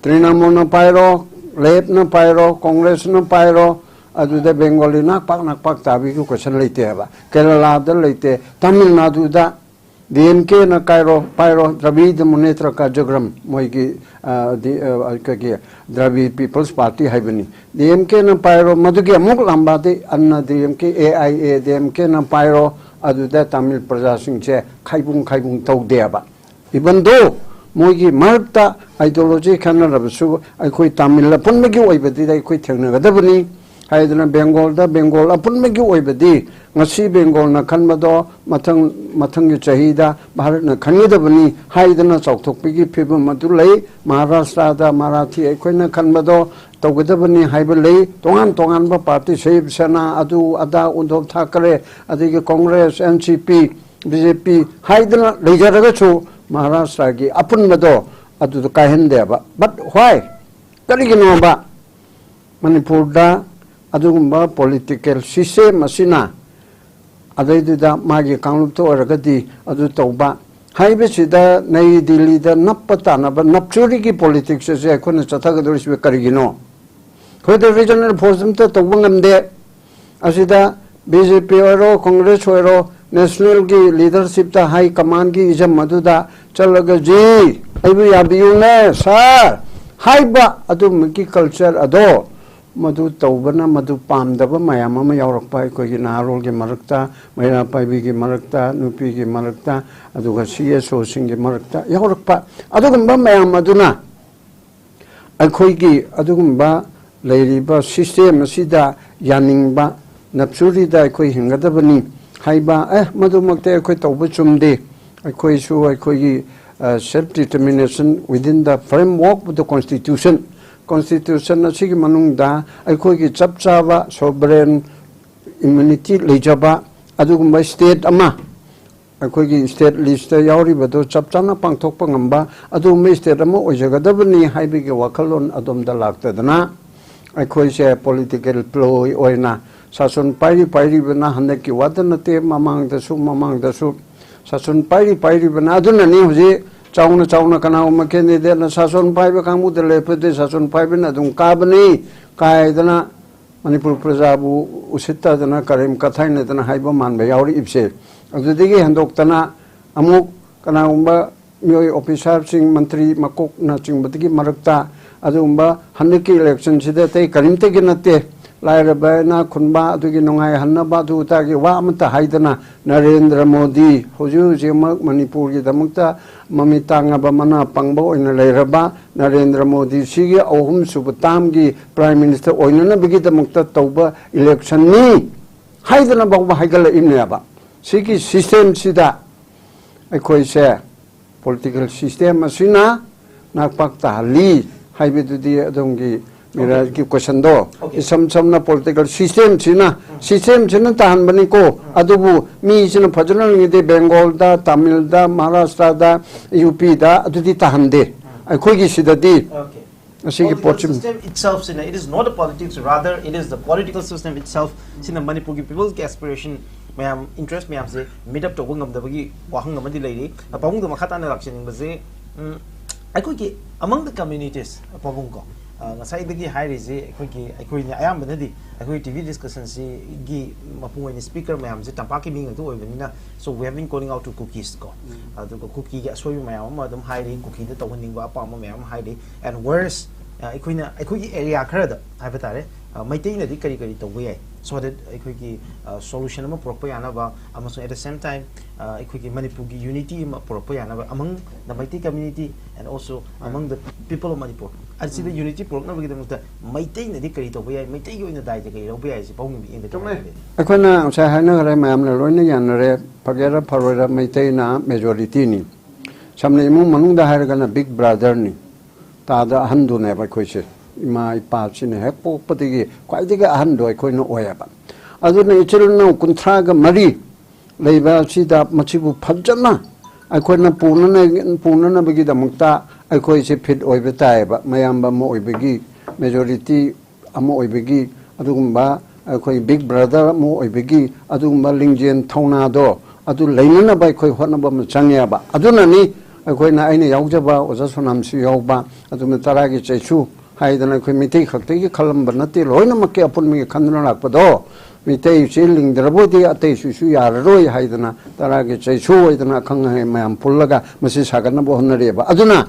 Speaker 2: Trinamool na pairo lep na pairo Congress na pairo adu de Bengali nak pak tabi ku question leite ba Kerala da leite Tamil Nadu da DMK na pairo Dravid Munetra Karyagram moigi di Dravid People's Party haibani DMK na pairo madugi amuk lamba de anna DMK AIA DMK na pairo adu da Tamil Praja Singh che khaibung tau de ba even though moigi marta ideology khana rabsu akhoi Tamil la punmagi oibadi dai khoi thengna gadabani haidana Bengal apunmagi oibadi ngasi Bengal na khanbado mathang gi chahida Bharat na khanidabani haidana chauthokpigi phibam madu lei Maharashtra da Marathi akhoi na khanbado tawgadabani haiba lei tongan ba party Shiv Sena adu ada Uddhav Thackeray adigi Congress NCP BJP haidana leijaraga chu Maharashtra gi apunmado adu kahende ba but why karigino ba Manipur da adugumba political system asina adaiduda magi kanglup to oragadi adu tauba haibe sida nei Delhi da nappata na ba napchuri ki politics se khona chathagadori se karigino khode regional forum ta tawbangamde asida BJP oro Congress oro national ki leadership ta high command ki ijam maduda chalaga ji aibu yabiyu ne sir Haiba Adumiki culture ado Madu Taubana Madu Pam Daba Mayama Yaurapa Kogi Narol Marakta, Maya Paibi Marakta, Nupi Marakta, Aduga CSO Singi Marakta, Yaurapa, Adugamba Mayamaduna Alkoigi Adugumba, Ladiba, System Sida, Yaningba, Napsurida, Koi Hingadabani, Haiba, Madumakte, Koitobachumde, Koisu, self-determination within the framework of the Constitution. Constitution na sige manungda ay ko ki chapchaba sovereign immunity lejaba adugumba state ama ay ko ki state list yauri bado chapchana pangthok pangamba adugumba state ama ojagadabni haibi ke wakalon adom da lagtadana ay ko se political ploy oina sason pairi bana hanaki wadana te mamang da su sason pairi bana aduna ni hoji Chauna kana umakene de na sason pai ba kamu de lepede sason pai na dung kabani kai dana manipur prajabu usita dana karim kathai ne dana haiba man ba yauri ipse adudigi handok tana amuk kana umba mioi officer sing mantri makok na chingbadigi marakta adumba haniki election sida te karimte ginate lairaba na khunba adugi nongai hannaba du ta gi wa amta haidana Narendra Modi hoju jemak manipur gi damukta mamitanga ba mana pangba oina lairaba Narendra Modi sigi ahum subatam gi prime minister oina na bigi damukta tauba election ni haidana ba haigala imne ba sigi system sida aikoi se political system asina nakpak ta li haibedu di adongi Miraj ki question do some na political system china tahan bani ko adubu mi china phajana ngi de Bengal da Tamil da Maharashtra da UP da adudi tahan de ai khoi gi sida di
Speaker 1: political system itself sina it is not a politics rather it is the political system itself sina Manipur ki people's aspiration mayam interest mayam se meet up to ngam da bagi wahang ngam di leiri apung da makhata na lakshin baze ai khoi ki among the communities apung ko ngasai dagi hairize aikoi ni ayam banadi aikoi TV discussion si gi mapung ni speaker mayam je tampaki ming tu oibanina so we have been calling out to cookies ko adu cookie ga soi mayam ma dum hairi cookie de tawning ba pa ma mayam hairi and worse aikoi area khara da haibetare maitai na di kari tawai so that aikoi solution ma proper yana ba amaso at the same time aikoi Manipur gi unity ma proper yana ba among the Maitai community and also among the people of Manipur as the unity program na bigidam ta Maitai na di kari tawai Maitai gi oina dai de kai robai si pong mi inde
Speaker 2: akona sa hana re mayam na loina yan re pagera pharora Maitai na majority ni samne mu manung da har gana big brother ni ta da handu ne ba khoi se ima ipa chine he pokpatigi kwaidigi ahan doi khoi no oyaba aduna ichirna kunthra ga mari leiba sida machibu phajana aikoi na punana bagi damukta aikoi se fit oibe taiba mayamba mo oibegi majority amo oibegi adugumba aikoi big brother mo oibegi adugumba lingjen thona do adu leinana bai khoi hona ba changyaba aduna ni aikoi na aine yaujaba oja sonam si yauba aduma taragi chechu haidana khoi mitei khakte gi khalam banati loina makke apun mi khandna lakpado mitei chiling drabodi atei su yaroi haidana taragi chechu haidana khang hai mayam pullaga masi sagana bo honareba aduna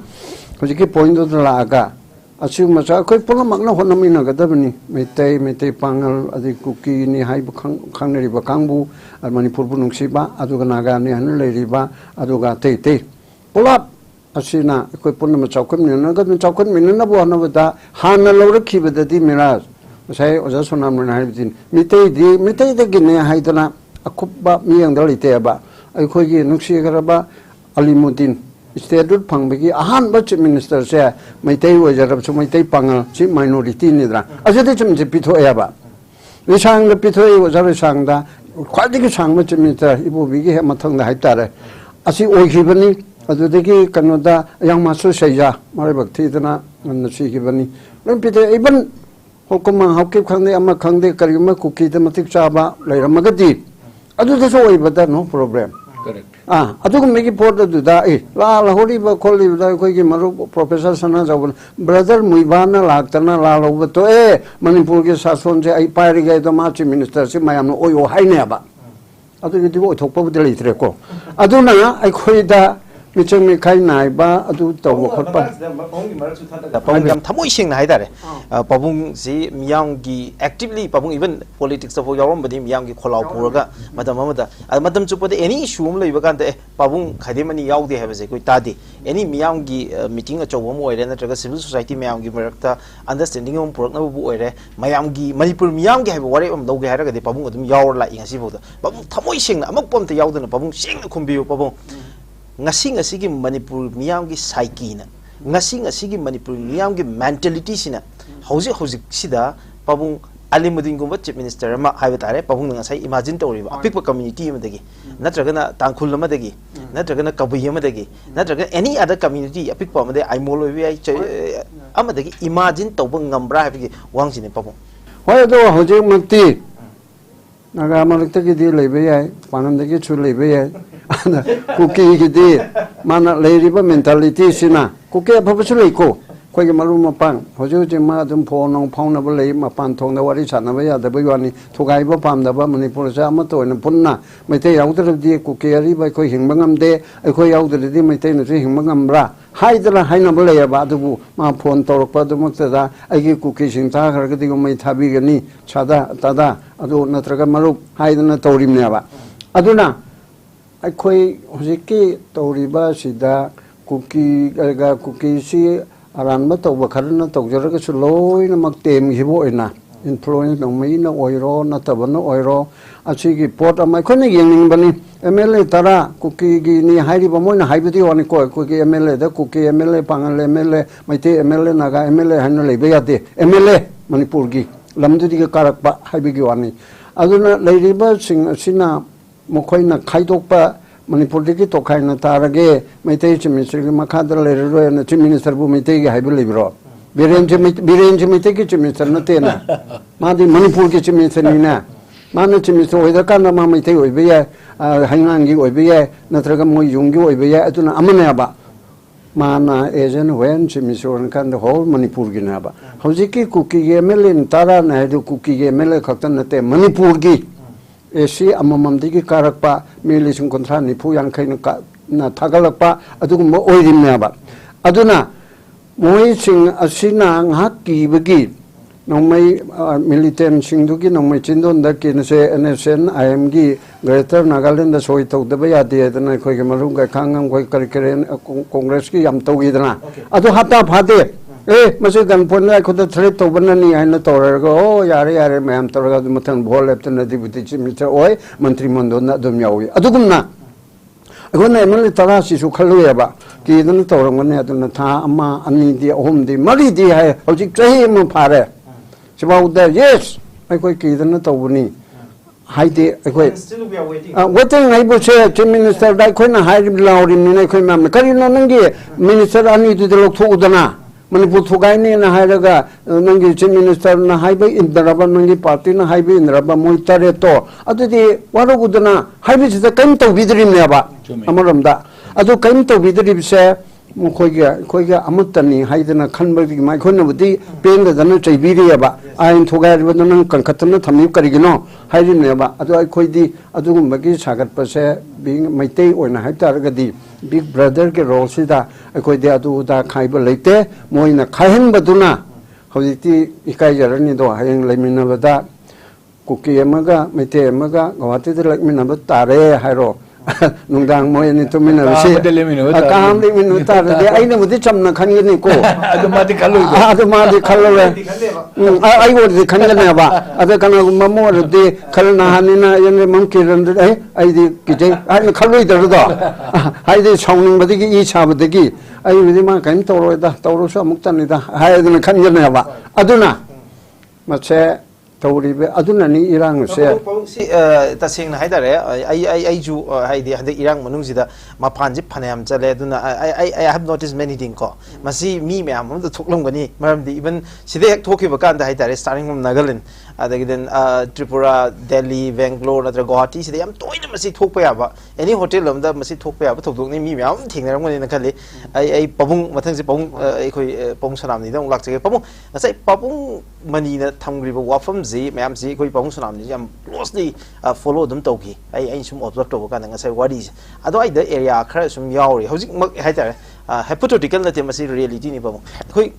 Speaker 2: hojiki point do laaga achu macha khoi pulamak na honamina gadabani mitei pangal adi kuki ni hai khangnari ba kangbu Manipur bu nungsiba aduga naga ni han leiriba aduga tei pulap asina koi punna chaukan minna ga chaukan minna bo na bada hana lawra khibada di Miraj sai oja sonam na haibin mitei de gine haidana akubba miyang dalite ba ai khoi gi nuksi garaba Alimuddin state phangbegi ahan ba chief minister se maitai ojarab chu maitai pangal chi minority ni dra ajade chum je pitho ya ba risang da pitho e ojar sang da khwadigi sang ma chief minister ibu bigi he mathang da haitare asi oikhibani adudagi kanoda yang masu seja mari bakti dana nasi gibani len pite even hokuma hokip khangde ama khangde karima kuki de matik chaba leiramagadi aduda so oibada no problem
Speaker 3: correct
Speaker 2: adugum megi port da la hori ba kholi da koi gi maru professor sana jabun brother muibana lagtana la lo to Manipur ge sason je ai pairi ge to ma chief minister si mayam no oyo haine ba adu gi dibo thokpa budeli tre ko aduna ai khoi da michang mi khai nai ba adu taw khot pa
Speaker 1: pabung yam thamoi sing na haidare pabung si miyang gi actively pabung even politics of yarom badi miyang gi kholau puraga madam amada madam chupode any issue um leiba kan de pabung Khaidem ani yaudi ha base koi tadi any miyang gi meeting a chawam oire na traga civil society miyang gi marakta understanding um purak na bu oire mayam gi manipur miyang gi ha wari um doge ha raga de pabung adum yaur la ingasi boda pabung thamoi sing na amak pom te yaudana pabung sing na khumbiu pabung ngasi gi manipur miyam gi psyche na ngasi gi manipur miyam gi mentality sina hauji sida pabung alimuddin gumba chief minister ma haiba tare pabung ngasai imagine toriba apik community ma dagi natragana tangkhul ma dagi natragana kabui ma dagi natraga any other community apik pa ma de aimolo wi ai ama dagi imagine toba ngambra habi wangsine pabung
Speaker 2: hoi do hoje makti naga malakta gi di lebe yai panam dagi chu lebe yai kuki gi di mana leiriba mentality sina kuki aphachu leiko koi malu mapang hoje ma dum phonong phongna ba lei mapan thong da wari chana ba ya da ba yani thugai ba pam da ba manipur sa ma to na punna mai te yaw da di kuki ari ba koi hing bangam de ai koi yaw da di mai te na hing bangam ra hai da hai na ba lei ba du ma phone torok pa du mak da ai gi kuki sing ta khar ga di go mai thabi ga ni chada tada adu na traga malu hai da na torim ne ba aduna ai koi hoje ki toriba sida kuki ga kuki si aran ma tawba kharna tawjaraga su loina mak tem hibo ina influence no mai na oiro na tabana oiro achi gi pot amai khone yengning bani MLA tara kuki gi ni hairi ba moina haibidi wani ko kuki MLA da kuki MLA pangal MLA maite MLA naga MLA hanna lebe yate MLA manipur gi lamdu di karak ba haibigi wani aduna leiriba sing asina mokhoina khaidokpa manipur diki to khaina tarage maitei chief minister gi makhadra lerero na chief minister bu maitei gi haibul libro biren maitei gi chief minister na tena madi manipur gi chief minister ni na manu chief minister oida kana ma maitei oibe ya hangang gi oibe ya natraga mo yung gi oibe ya atuna amana ba mana ejen when chief minister kan the whole manipur gi na ba hojiki kuki gi MLA tara na du kuki gi MLA khaktan na te manipur gi esi amamam digi karakpa milisung kontra nipu yang kain na tagalakpa adugumba oirimne ba aduna moi sing asina ngaki bagi nomai militant singdugi nomai chindon da kin se NSN IM gi greater nagaland da soi tok da ya de na khoi ge marung ga khangam khoi karikren congress ki yam to gi dana adu hata phade mase gan pon la khod threat to banani ai na to go yare ma'am to ga mathang bhol left na di buti chief minister oi mantri mandon na dum yawi adugumna agona emel tara si su khalu ya ba ki dan to rang ne aduna tha amma ani di ahum di mari di hai hojik chahi mu phare sibau da yes ai koi ki dan to buni hai de ai koi waiting ai bu che chief minister dai koi na hai lauri ni nei koi mam kari no nangi minister ani du de lok thu udana manipur thugai ni na hairaga nangi chief minister na haibe indraba nangi party na haibe indraba moitare to adudi warugudana haibe sida kaim to bidrim ne ba amaramda adu kaim to bidrim se khoiga amutani haidana khanbagi mai khonna budi pen da na chaibiri ba ain thugai ri badana kankatna thamni karigino hairi ne ba adu ai khoidi adugum bagi sagat pase being maitei oina haitaraga di big brother ke role sida ai de adu da khaiba leite moina khahen baduna hojiti ikai jarani do hayeng lemina bada kuki emaga maite emaga gawati de lemina ba tare hairo nungdang mo ni to mina bisi akam de minu tar de ai na mudi chamna khani ni ko adu ma di khallo ai wo de khanga na ba adu kana mamo de khalna hanina yene mam kiran de ai di kije ai khallo de do ai de chongning badi gi i cha badi gi ai mudi ma kaim to ro da to ro so muk tan ni da ai de khanga na ba aduna ma che tawribe aduna ni irang se
Speaker 1: tasing na haidare ai ju haidi hade irang manung sida mapan ji phanayam chale aduna I have noticed many thing ko masi mi me am da thoklom gani maram di even side ek thoki ba kan da haidare starting from Nagaland adagi den Tripura, Delhi, Bangalore, natra Guwahati sida yam toina masi thokpa yaba any hotel lamda masi thokpa yaba thokdok ni mi myam thingnaramgani na khali ai pabung mathang se pabung ekhoi pabung sanamni da ulak chege pabung asai pabung mani na thamgriba wafam ji myam ji ekhoi pabung sanamni yam closely follow them toki ai sum observe to ka nang sai wari ado ai the area khara sum yauri hojik mak haitare hypothetical na te masi reality ni pabung ekhoi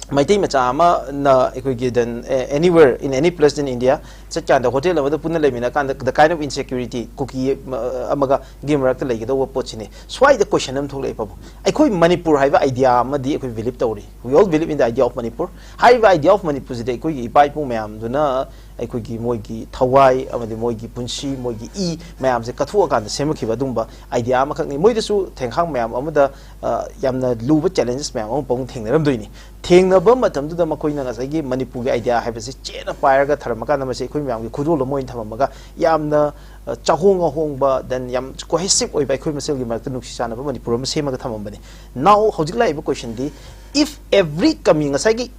Speaker 1: Maitai Machama na equivalent anywhere in any place in India, such as the hotel of the Punalamina, the kind of insecurity, cookie, amaga, game rector like the Pochine. So why the question I'm told I call Manipur have idea, Madi equivalent story. We all believe in the idea of Manipur. Have idea of Manipur, they could buy Pumam, Duna, ꯑꯩꯈꯣꯏꯒꯤ ꯃꯣꯏꯒꯤ ꯊꯋꯥꯏ ꯑꯃꯗꯤ ꯃꯣꯏꯒꯤ ꯄꯨꯟꯁꯤ ꯃꯣꯏꯒꯤ ꯏ ꯃꯌꯥꯝꯁꯦ ꯀꯠꯊꯣꯛꯑꯀꯥꯟꯗ ꯁꯦꯝꯃꯛꯈꯤꯕ ꯑꯗꯨꯝꯕ ꯑꯥꯏꯗꯤꯌꯥ ꯑꯃꯈꯛꯅꯤ ꯃꯣꯏꯗꯁꯨ ꯊꯦꯡꯈꯥꯡ ꯃꯌꯥꯝ ꯑꯃꯗ ꯌꯥꯝꯅ ꯂꯨꯕ ꯆꯦꯂꯦꯟꯖꯦꯁ ꯃꯌꯥꯝ ꯑꯃ ꯄꯥꯎꯡ ꯊꯦꯡꯅꯔꯝꯗꯣꯏꯅꯤ ꯊꯦꯡꯅꯕ ꯃꯇꯝꯗꯨꯗ ꯃꯈꯣꯏꯅ ꯉꯁꯥꯏꯒꯤ ꯃꯅꯤꯄꯨꯔꯒꯤ ꯑꯥꯏꯗꯤꯌꯥ ꯍꯥꯏꯕꯁꯤ ꯆꯦꯠꯅ ꯄꯥꯏꯔꯒ ꯊꯔꯝꯃꯀꯥꯟꯗ ꯃꯁꯤ ꯑꯩꯈꯣꯏ ꯃꯌꯥꯝꯒꯤ ꯈꯨꯗꯣꯜ ꯑꯃ ꯑꯣꯏꯅ ꯊꯝꯃꯝꯃꯒ ꯌꯥꯝꯅ ꯆꯥꯍꯣꯡ ꯑꯍꯣꯡꯕ ꯗꯦꯟ ꯌꯥꯝ ꯀꯣꯍꯦꯁꯤꯞ ꯑꯣꯏꯕ ꯑꯩꯈꯣꯏ ꯃꯁꯦꯜꯒꯤ ꯃꯔꯛꯇ ꯅꯨꯡꯁꯤ ꯆꯥꯟꯅꯕ ꯃꯅꯤꯄꯨꯔ ꯑꯃ ꯁꯦꯝꯃꯒ ꯊꯝꯃꯝꯕꯅꯤ ꯅꯥꯎ ꯍꯧꯖꯤꯛ ꯂꯥꯛꯏꯕ ꯀꯣꯏꯁꯟꯗꯤ ꯏꯐ ꯑꯦꯚ꯭ꯔꯤ ꯀꯃꯤ ꯉꯁꯥꯏꯒꯤ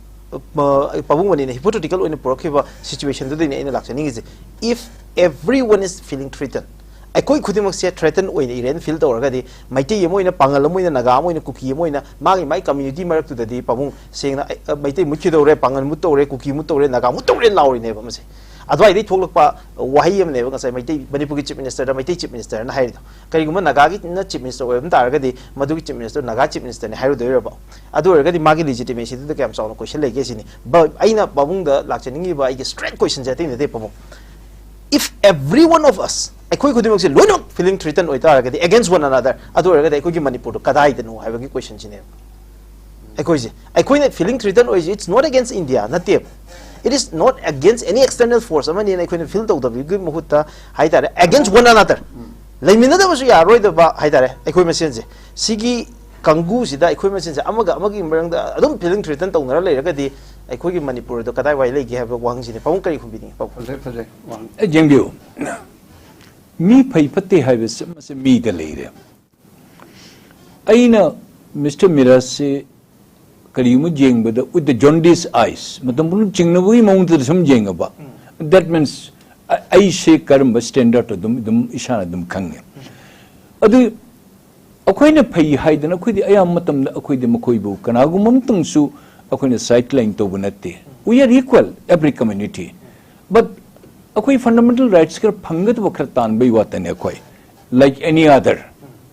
Speaker 1: pabung mani hypothetical oina porokhiba situation dudine aina lakchani gi if everyone is feeling threatened akoi khudimak se threatened oina iren feel tawraga di maitei moina pangal moina naga moina kuki moina magi mai community marak tu dadi pabung sengna maitei mukhi dore pangal mu tore kuki mu tore naga mu tore lauri ne ba mase adwai dei tholakpa wahi am ne ba ngasai maitei manipur chief minister da maitei chief minister na hairi kariguma naga gi na chief minister oim taraga di madugi chief minister naga chief minister ne hairu doira ba adu orga di magi legitimacy da kam sauna question lege sini ba aina pabung da lakchani ba ige straight question jati ne de pabung if every one of us akoi khudimok se loino feeling threatened oi taraga di against one another adu orga di akoi gi manipur to kadai de no haiba gi question chine akoi ne feeling threatened oi it's not against India nate it is not against any external force amani na akoi feel to the gi muhutta haitare against one another laimina da basu ya roi da ba haitare akoi mesen je sigi kangu sida akoi mesen je amaga amagi merang da adum feeling threatened to nara leiraga di akoi gi manipur do kadai wai legi haba wang ji ne pawung kari khubini
Speaker 2: faje wang
Speaker 3: jengbiu mi phai phatte haibes mase mi da leire aina Mr. Miraj se karimu jengbada with the jaundice eyes matam chingnabu maung da sum jengaba that means I say karamba standard to dum ishana dum khange adu akoina phai haidana khudi ayam matam da akoide makoibu kanagu mamtung su akoina sideline to bunate we are equal every community but akoi fundamental rights kar phangat wakhar tan bai watane akoi like any other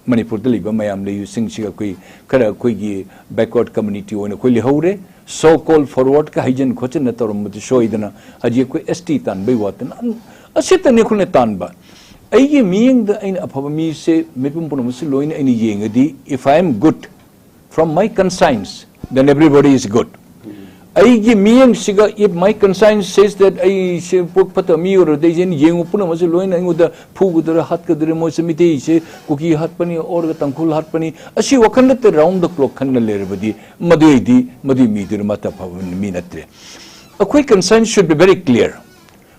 Speaker 3: Manipur the liba mayam le using si akoi kara akoi gi backward community ona koi le hore so called forward ka hijen khochen na torum mut shoidana haji koi ST tan bai watan asita ne khune tan ba ai gi ming da ain aphaba mi se mepum pun musi loin ai ni yengadi if I am good from my conscience then everybody is good ai gi ming siga if my conscience says that I se pok pata mi or de jen yengu pun musi loin ai uda phu gudra hat ka dre mo se mite se kuki hat pani or ga tangkhul hat pani asi wakhan te round the clock khan le rebadi madu mi dir mata pha mi natre a quick conscience should be very clear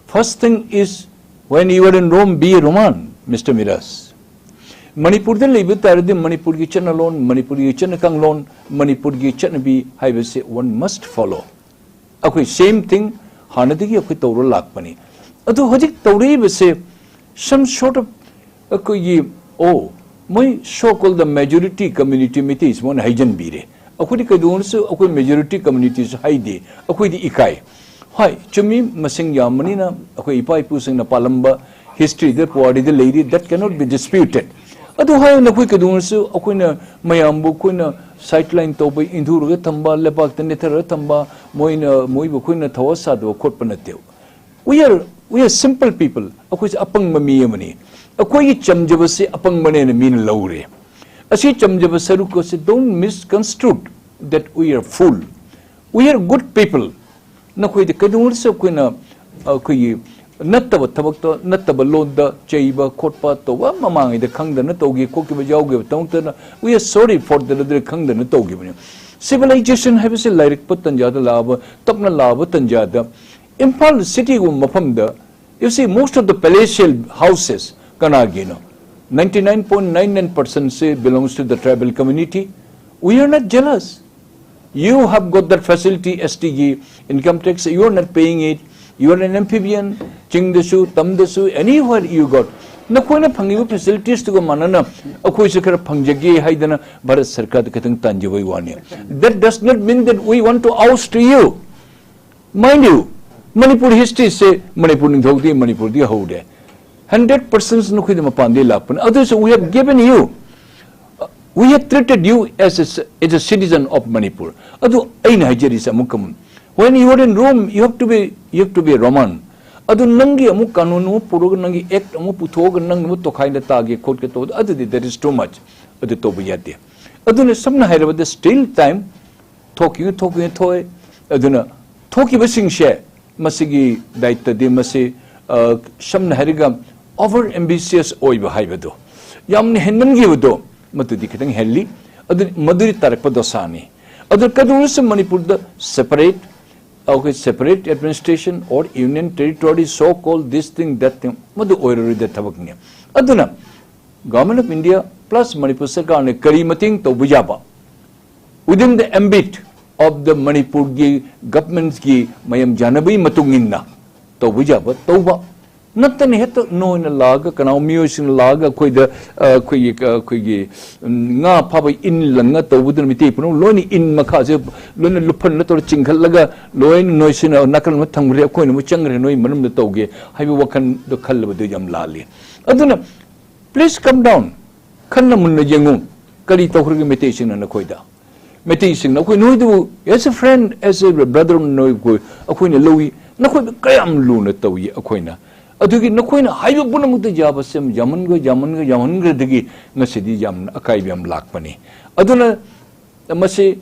Speaker 3: first thing is when you are in Rome be Roman Mr. Miraj Manipur the libu tarde Manipur gi chana lon Manipur gi chana kang lon Manipur gi chana bi highway se one must follow akoi same thing hanadi gi akoi tawro lak pani adu hojik tawri be se some sort of akoi gi oh moi so called the majority community miti is one hijen bire akoi ka don so akoi majority communities haide akoi di ikai hai chumi masing yamani na akoi ipai pusing na palamba history the party the lady that cannot be disputed adu hai na koi kadun su akoina mayambu koina sideline to bai induru thamba lepak tane thara thamba moibu koina thawasa do khotpa na teu we are simple people akoi apang mami amani akoi chamjaba se apang mane na min laure asi chamjaba saru ko se don't misconstrue that we are full we are good people na koi de kadun su koina akoi nattaba thabak to nattaba lodda cheiba khotpa to wa mamangi de khangda na togi ko ki bajauge tongta na we are sorry for the khangda na togi bani civilization have se lyric pat tanjada laba tapna laba tanjada Impal city go mafamda you see most of the palatial houses kanagino 99.99% say belongs to the tribal community we are not jealous you have got that facility STG income tax you are not paying it You are an amphibian, Chingdasu, Tamdasu, anywhere you got. Nakoina Pangibu facilities to go manana, Akoisaka Pangjagi, Haidana, but a Sarkat Katang Tanjawai one year. That does not mean that we want to oust you. Mind you, Manipur history say Manipur in Dhoti, Manipur the whole day. 100% Nukidam Pandi Lapan. Others we have given you. We have treated you as a citizen of Manipur. Adu ain Hajaris Amukam. When you are in Rome, you have to be a Roman. Adu nangi amu kanunu purug nangi act amu putog nang mu to kinda tagi quote ke to adu there is too much. Adu to biyate. Adu ne samna haira but still time talking toy aduna talki basing share masigi daita de masi samna hairiga over ambitious oiba haibado. Yamni henmangi wado matudi kitang helli adu maduri tarakpa dosani. Adu kadunus Manipur the separate administration or union territory, so-called this thing, that thing. Madu oiruri the tabaknya. Aduna, Government of India plus Manipur Sarkar ne kari mating to bujaba. Within the ambit of the Manipur government's mayam janabi matunginna to bujaba toba. Nothing heto no in a laga kanao muse in laga koi nga papa in langa to wouldn't be taken loni in makaze lona lupan letter chinkalaga loin noisina nakal matangre coin muchangre no manum the toge have you wakan the kalba de jam lali. Aduna please come down. Kanna munna jengu kari to meditation and a koida. Meditation no no as a friend, as a brother no go a queen a lowy, no kayam luna towi a quina. Adugi nakoina haiba bunamukta jaba sem jamanga digi ngasidi jam akaibiam lakpani. Aduna masi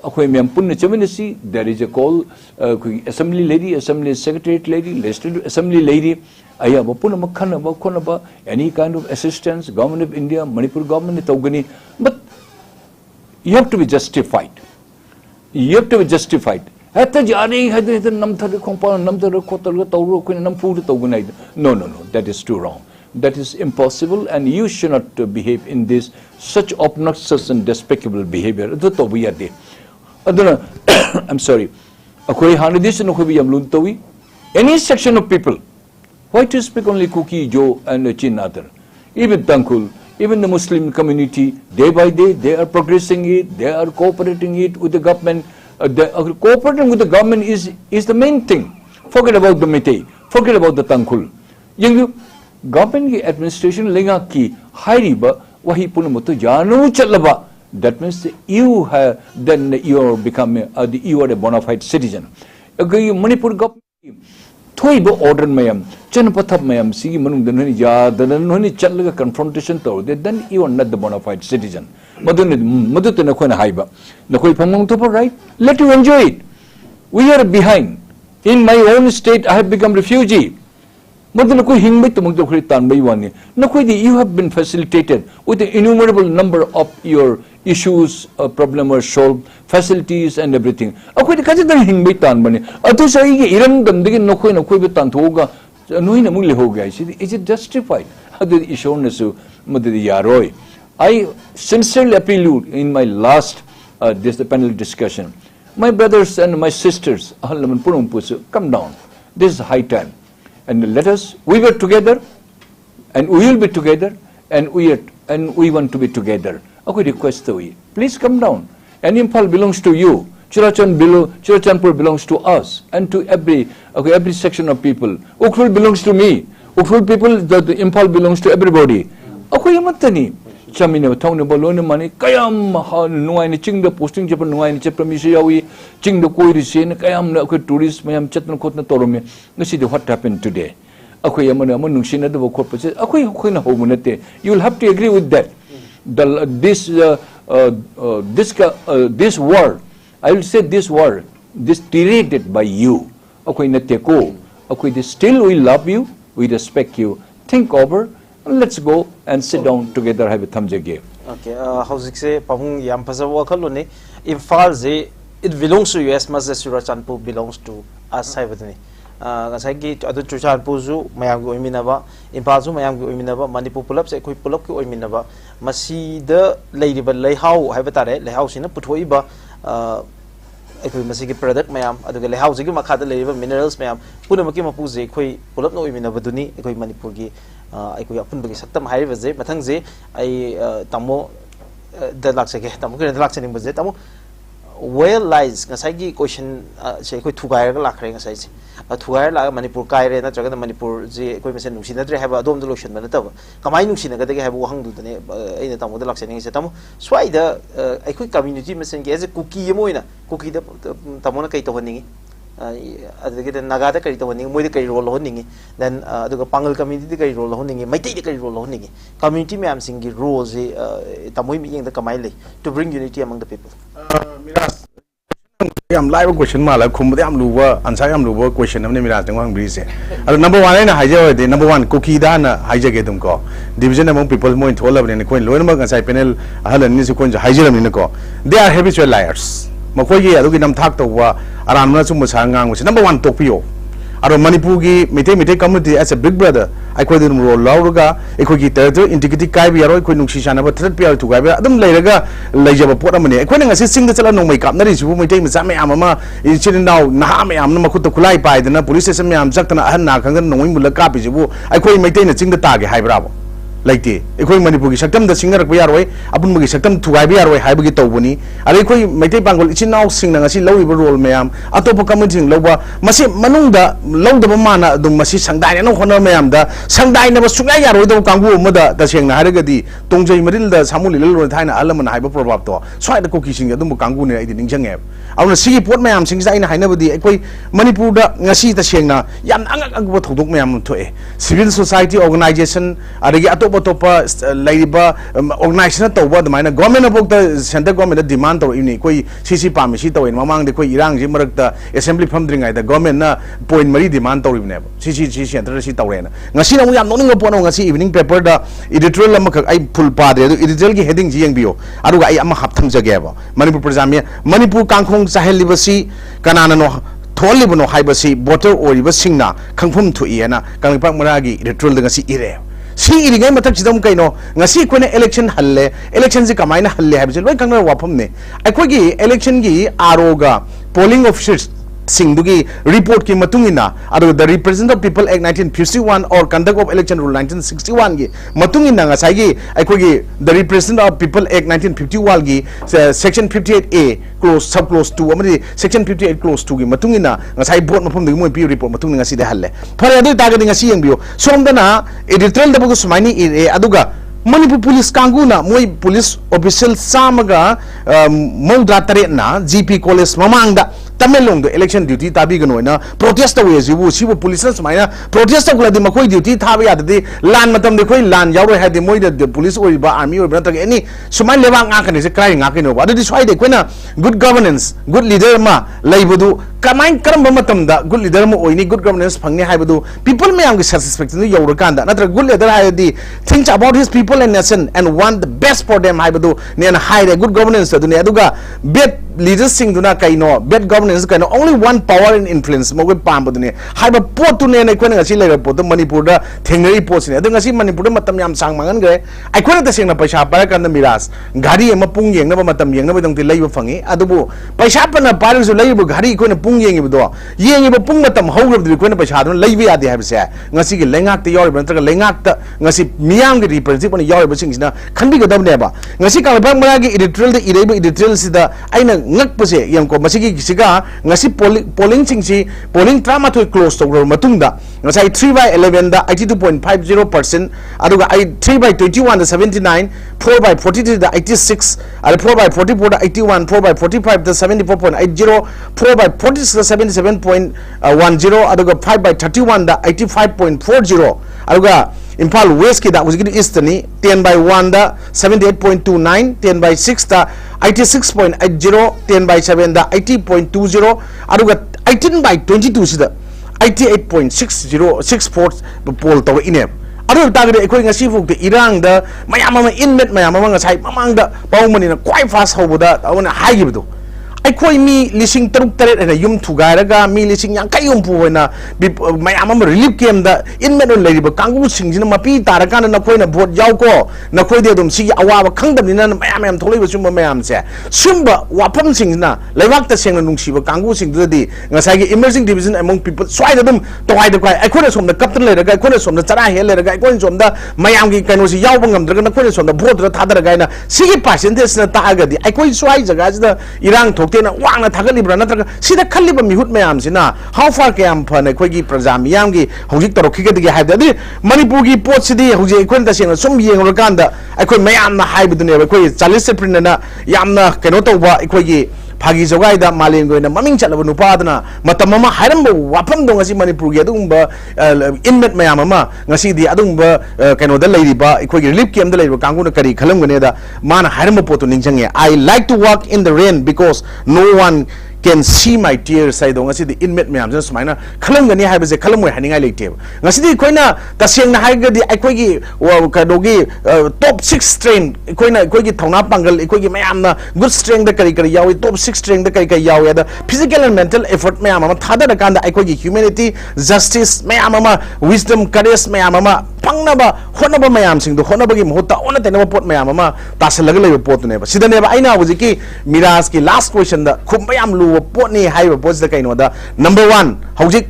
Speaker 3: akoi miam punna chaminasi there is a call assembly lady, assembly secretariat lady, legislative assembly lady aya bapuna makhana bakona ba any kind of assistance government of India Manipur government tawgani but you have to be justified. You have to be justified. No, that is too wrong. That is impossible and you should not behave in this such obnoxious and despicable behavior. I'm sorry. Any section of people, why to speak only Kuki, Joe and Chinnathar? Even Tankul, even the Muslim community, day by day, they are progressing it, they are cooperating it with the government. Cooperating with the government is the main thing. Forget about the Meitei, forget about the Tangkhul. Yung government administration lenga ki hairiba wahi punamuto janu chalaba. That means you have then you are becoming you are a bona fide citizen. Manipur government thoiba order mayam chanpathap mayam sigi manung danani ja danani chatlaga confrontation to then you are not the bona fide citizen. Madut na khona haiba nakoi pamong to right, let you enjoy it. We are behind. In my own state I have become refugee. Madun nakoi hingmai tumong to khri tan bai wani nakoi you have been facilitated with the innumerable number of your issues problem are solved, facilities and everything. Akoi de kaje dang hingmai tan bani atu sai ge iram dam de nakoi be tan thoga noi na mung le ho gaya. Is it justified? Adu ishornasu madu yaroi. I sincerely appeal you in my last the panel discussion. My brothers and my sisters, come down. This is high time. And we were together, and we will be together, and we want to be together. I request you, please come down. And Impal belongs to you. Chirachandpur belongs to us, and to every section of people. Ukhrul belongs to me. Ukhrul people, the Impal belongs to everybody. Chamina town balona money, Kayam no any ching the posting Japan no any chapamishawi, ching the koi receive, Kayam tourist, Mayam Chatan Kotna Torome. Let's see what happened today. Akoyamana Nushina the corpus, Akoyana Homunete. You will have to agree with that. This war, I will say this war, this created by you. Akoynateko. Akoy still we love you, we respect you. Think over. Let's go and sit down together, have a thumbjig game.
Speaker 1: Okay, how's it say? Pahung Yampaza Wakalone. Impal ze, it belongs to US, Mazda Surachandpur belongs to us. Gasaki, other Chuchanpuzu, Mayango Iminava, Impazu, Mayango Iminava, Manipur Pulaps, Equipulop Iminava, Masi the lady, but lay how have a tare, lay house in a Putuiba, ꯑꯩꯈꯣꯏ ꯃꯁꯤꯒꯤ product ꯃꯌꯥꯝ ꯑꯗꯨꯒ ꯂꯩꯍꯥꯎꯁꯤꯒꯤ ꯃꯈꯥꯗ ꯂꯩꯔꯤꯕ minerals ꯃꯌꯥꯝ ꯄꯨꯝꯅꯃꯛꯀꯤ ꯃꯄꯨꯁꯦ ꯑꯩꯈꯣꯏ ꯄꯨꯂꯞꯅ ꯑꯣꯏꯃꯤꯟꯅꯕꯗꯨꯅꯤ ꯑꯩꯈꯣꯏ ꯃꯅꯤꯄꯨꯔꯒꯤ ꯑꯩꯈꯣꯏ ꯑꯄꯨꯟꯕꯒꯤ ꯁꯛꯇꯝ ꯍꯥꯏꯔꯤꯕꯁꯦ ꯃꯊꯪꯁꯦ ꯑꯩ ꯇꯥꯃꯣ ꯗ ꯂꯥꯛꯆꯒꯦ ꯇꯥꯃꯣ ꯀꯤꯔꯟꯗ ꯂꯥꯛꯆꯅꯤꯡꯕꯁꯦ ꯇꯥꯃꯣ ꯋꯦꯜ ꯂꯥꯏꯁ ꯉꯁꯥꯏꯒꯤ ꯀꯣꯏꯁꯟ ꯁꯦ ꯑꯩꯈꯣꯏ ꯊꯨꯒꯥꯏꯔꯒ ꯂꯥꯛꯈ꯭ꯔꯦ ꯉꯁꯥꯏꯁꯦ ꯊꯨꯒꯥꯏꯔ ꯂꯥꯛꯑꯒ ꯃꯅꯤꯄꯨꯔ ꯀꯥꯏꯔꯦ ꯅꯠꯇ꯭ꯔꯒꯅ ꯃꯅꯤꯄꯨꯔꯁꯦ ꯑꯩꯈꯣꯏ ꯃꯁꯦꯟ ꯅꯨꯡꯁꯤꯅꯗ꯭ꯔꯦ ꯍꯥꯏꯕ ꯑꯗꯣꯝꯗ ꯂꯣꯏꯁꯤꯟꯕ ꯅꯠꯇꯕ ꯀꯃꯥꯏꯅ ꯅꯨꯡꯁꯤꯅꯒꯗꯒꯦ ꯍꯥꯏꯕ ꯋꯥꯍꯪꯗꯨꯗꯅꯦ ꯑꯩꯅ ꯇꯥꯃꯣꯗ ꯂꯥꯛꯆꯅꯤꯡꯉꯤꯁꯦ ꯇꯥꯃꯣ ꯁ꯭ꯋꯥꯏꯗ ꯑꯩꯈꯣꯏ ꯀꯝꯃ꯭ꯌꯨꯅꯤꯇꯤ ꯃꯁꯦꯟꯒꯤ ꯑꯦꯖ ꯑꯦ ꯀꯨꯀꯤ ꯑꯃ ꯑꯣꯏꯅ ꯀꯨꯀꯤꯗ ꯇꯥꯃꯣꯅ ꯀꯩ ꯇꯧꯍꯟꯅꯤꯡꯉꯤ ꯑꯗꯨꯗꯒꯤꯗꯤ ꯅꯥꯒꯥꯗ ꯀꯔꯤ ꯇꯧꯍꯟꯅꯤꯡꯉꯤ ꯃꯣꯏꯗ ꯀꯔꯤ ꯔꯣꯜ ꯂꯧꯍꯟꯅꯤꯡꯉꯤ ꯗꯦꯟ ꯑꯗꯨꯒ ꯄꯥꯡꯒꯜ ꯀꯝꯃ꯭ꯌꯨꯅꯤꯇꯤꯗ ꯀꯔꯤ ꯔꯣꯜ ꯂꯧꯍꯟꯅꯤꯡꯉꯤ ꯃꯩꯇꯩꯗ ꯀꯔꯤ ꯔꯣꯜ ꯂꯧꯍꯟꯅꯤꯡꯉꯤ ꯀꯝꯃ꯭ꯌꯨꯅꯤꯇꯤ ꯃꯌꯥꯝꯁꯤꯡꯒꯤ ꯔꯣꯜꯁꯦ ꯇꯥꯃꯣꯒꯤ ꯃꯤꯠꯌꯦꯡꯗ ꯀꯃꯥꯏꯅ ꯂꯩ ꯇꯨ ꯕ꯭ꯔꯤꯡ ꯌꯨꯅꯤꯇꯤ ꯑꯃꯪ ꯗ people
Speaker 4: Miraj yam live question mala khumba yam luba answer yam luba question amne Miraj tengwa hangri ado number 1 na haija de number 1 cookie da na haija ge dum ko division among people mo thola bne ko loin ma ansai panel halan ni se ko haija ram ni ko they are habitual liars makoi gi adu gi nam thak to wa aram na chum sa ngang se number 1 tokpio ado manipur gi mite community as a big brother ai ko dum role lawruga ai ko gi territory integrity kai bi yaroi ko nungsi sana ba threat pi tu ga ba adum leiraga leijaba pot amane ai ko na ngasi sing da chala nong mai kap na ri su mite mi jame amama in now na me am na makut khulai pai da na police station me am jak na ahan na khang nong mi mul ka pi jibu ai ko mite na ching da ta ge hai bravo laite ekoi manipur gi saktam da singar ko yaroi apun gi saktam thugai bi yaroi hai gi tawbuni ari koi maitai bangol ichinau sing na ngasi lowi role mayam atopa community loba masi manung da lawda mana dum masi sangdai na khona mayam da sangdai na ba sungai yaroi do kangbu ma da seng na haraga di tongjai maril da samuli lelo thaina alaman hai ba probab to swai da koki sing dum kangbu ne ai di ningjange auna sigi pot mayam sing sai na haina badi ekoi manipur da ngasi ta seng na yam angak angba thodok mayam thoe civil society organization adagi Topa Laiba organization Toba the minor government about the center government demand or in Koi CC Pamisito in Mamang the Koi Irang Jimarak the assembly from the government point Marie demand or even CC Center Torena. Nasina we are knowing upon Nasi evening paper the editorial I pull part editorial heading GMBO. Aruga I am a Haptam Zagava. Manipur Prazamia, Manipur Kangkong Sahel Livasi, Kanano. Tolibano Hibasi, Botter or Rivasingna, Kangpum to Iana, Kangpak Maragi, editorial the Nasi Ire. Si irigay matak sidam kaino ngasi ko na election halle election si kamay na halle habis loy kang na wapam ne ako gi election gi aroga polling officers singdugi report ki matungina ado the representative people act 1951 or conduct of election rule 1961 gi matungina ngasai gi ako gi the representative people act 1951 gi section 58A clause sub clause 2 amadi section 58 clause 2 gi matungina ngasai board mapum de mo pi report matung ngasi de halle phare adu tagadi ngasi yengbiyo somdana editorial da bugu sumaini aduga Manipur police kanguna moi police official samaga mauda tare na GP college mamangda Tamelong the election duty tabi gano na protest away zibu sibu police sumaina protest gula di makoi duty thabi adadi lan matam de koi lan yawo ha de moi the police or ba army or brata any sumai lewa nga kane se cry nga kino adadi swai de koina good governance good leader ma laibudu kamai karamba matam da good leader mo oini good governance phangni haibadu people me am satisfaction yawo kanda natra good leader ha di think about his people and nation and want the best for them haibadu ne na high good governance adu ne aduga bad leaders sing duna kaino bad governance kaino only one power and influence mo pam badune haiba pot tu ne ko ngasi le pot manipur da thengnari pot ne adu ngasi manipur da matam yam sang mangan gre ai ko ta sing na paisa para kan da Miraj gari ma pung yeng na ba matam yeng na ba dong ti leiba fangi adubu paisa pa na par su leiba gari ko na pung yeng do yeng ba pung matam hau gre ko na paisa do leiba ya de ha se ngasi gi lengak te yor ba tra lengak ta ngasi miyam gi representative ni yor ba sing na khanbi ga dam ne ba ngasi ka ba ma gi editorial de ireba editorial si da aina ngak pase yang ko masigi siga ngasi polling singsi polling trama to close to matungda ngasai 3/11 da 82.50% aduga I 3/21 da 79 4/43 da 86 and 4/44 da 81 4/45 da 74.80 4/46 da 77.10 aduga 5/31 da 85.40 aduga Impal West ki da uzigi East ni 10/1 da 78.29 10/6 da 86.80 10/7 da 80.20 aduga 18/22 sida 88.6064 poll to ine adu tagre ekoi ngasi fuk de irang da mayam ma inmet mayam ma ngasai mamang da pawmani na quite fast hobuda awna haigibdu अखोई मी लिसिंग तरुक तरेट है yum थुगारगा मी लिसिंग यांkai युमपु होना मयाम अम relief camp दा inmate लेरिबो कांगु सिंगजिन मपी तारकान नखोइना vote यावको नखोइदे अदुम सिगी अवाब खंगदबनिना मयाम मयाम थोलैबो सुम मयाम से सुम वाफम सिंगना लेवाक त सेंगना नुंगसिबो कांगु सिंगदि ngसाइगे emerging division among people स्वाइद अदुम तवाइद क्वाइ अखोने सोमदा कप्तन लेरगा अखोने सोमदा चरा हे लेरगा अखोने सोमदा मयामगी कैनोसि यावबो ngमद्रगा नखोने सोमदा vote the थादरगाइना सिगी percentage न तागदि अखोइ स्वाइ जगाजदा इरांग थोक्तेना वांगना थागलिब्रा नत्रगा सिदा खल्लिबा मिहुत मयामसिना हाउ फार कयाम फने अखोइगी प्रजा मियामगी हौजिक तरोखिगदि हाइबदि मणिपुरगी पोटसिदि हौजे अखोइन तसेंग सुम येंगरकांदा अखोइ मयामना हाइबदुनेबा अखोइ चालिस एप्रिलना यामना कैनो तौबा अखोइगी फागी जोगाइदा मालेंगोइना ममिंग चलबो नुपादना मतममा हाइरमबो वाफम दो ngasi manipur gi adungba inmet mayam ama ngasi di adungba kaino da leiriba ikoi relief camp da leiriba kanguna kari khalamgane da mana hairmo potu ningjange I like to walk in the rain because no one can see my tears sai do ngasi di inmet mayam just maina khalamgani haibase khalamoi haningai leite ngasi di koina taseng na haiga di ikoi gi kadogi top 6 strain koina ikoi gi thona pangal ikoi gi mayam na good strength da kari kari yawi top 6 strength da kari yawi da physical and mental effort mayam ama thada da kanda ikoi gi humanity justice mayam ama wisdom courage mayam ama pangnaba honaba mayam sing do honaba gi mohta ona tenaba pot mayam ama tasalaga leba pot ne ba sidane ba aina hujiki miraj ki last question da khum mayam lu pot ni hai pot da kaino da number 1 hujik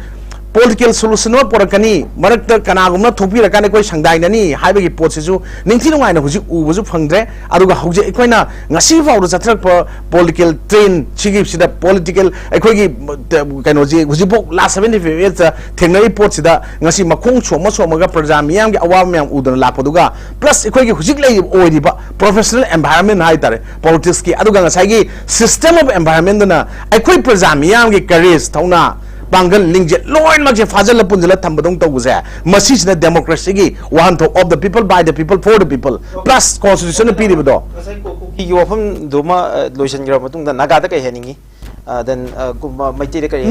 Speaker 4: political solution or porakani marakta kanagumna thopi rakane koi sangdai nani haibagi pot seju ningthi ngai na hujik ubuju phangdre aruga huje ekoina ngasi fawdo chatrak political train chigip sida political ekoigi kaino ji hujibok last 75 years thengnari pot sida ngasi makhong choma ga praja miyam gi awam miyam udana lakpaduga plus ekoigi hujik lei oiriba professional environment hai tare politics ki aduga ngasai gi system of environment na ekoi praja miyam gi courage thauna Bangal Lingje, Lord Max Fazal Punzilla Tambadong Toguza, Masisna democracy, one of the people, by the people, for the people, plus constitutional period.
Speaker 1: You often Duma Lucian Gramatung, the Nagata Henningi. Then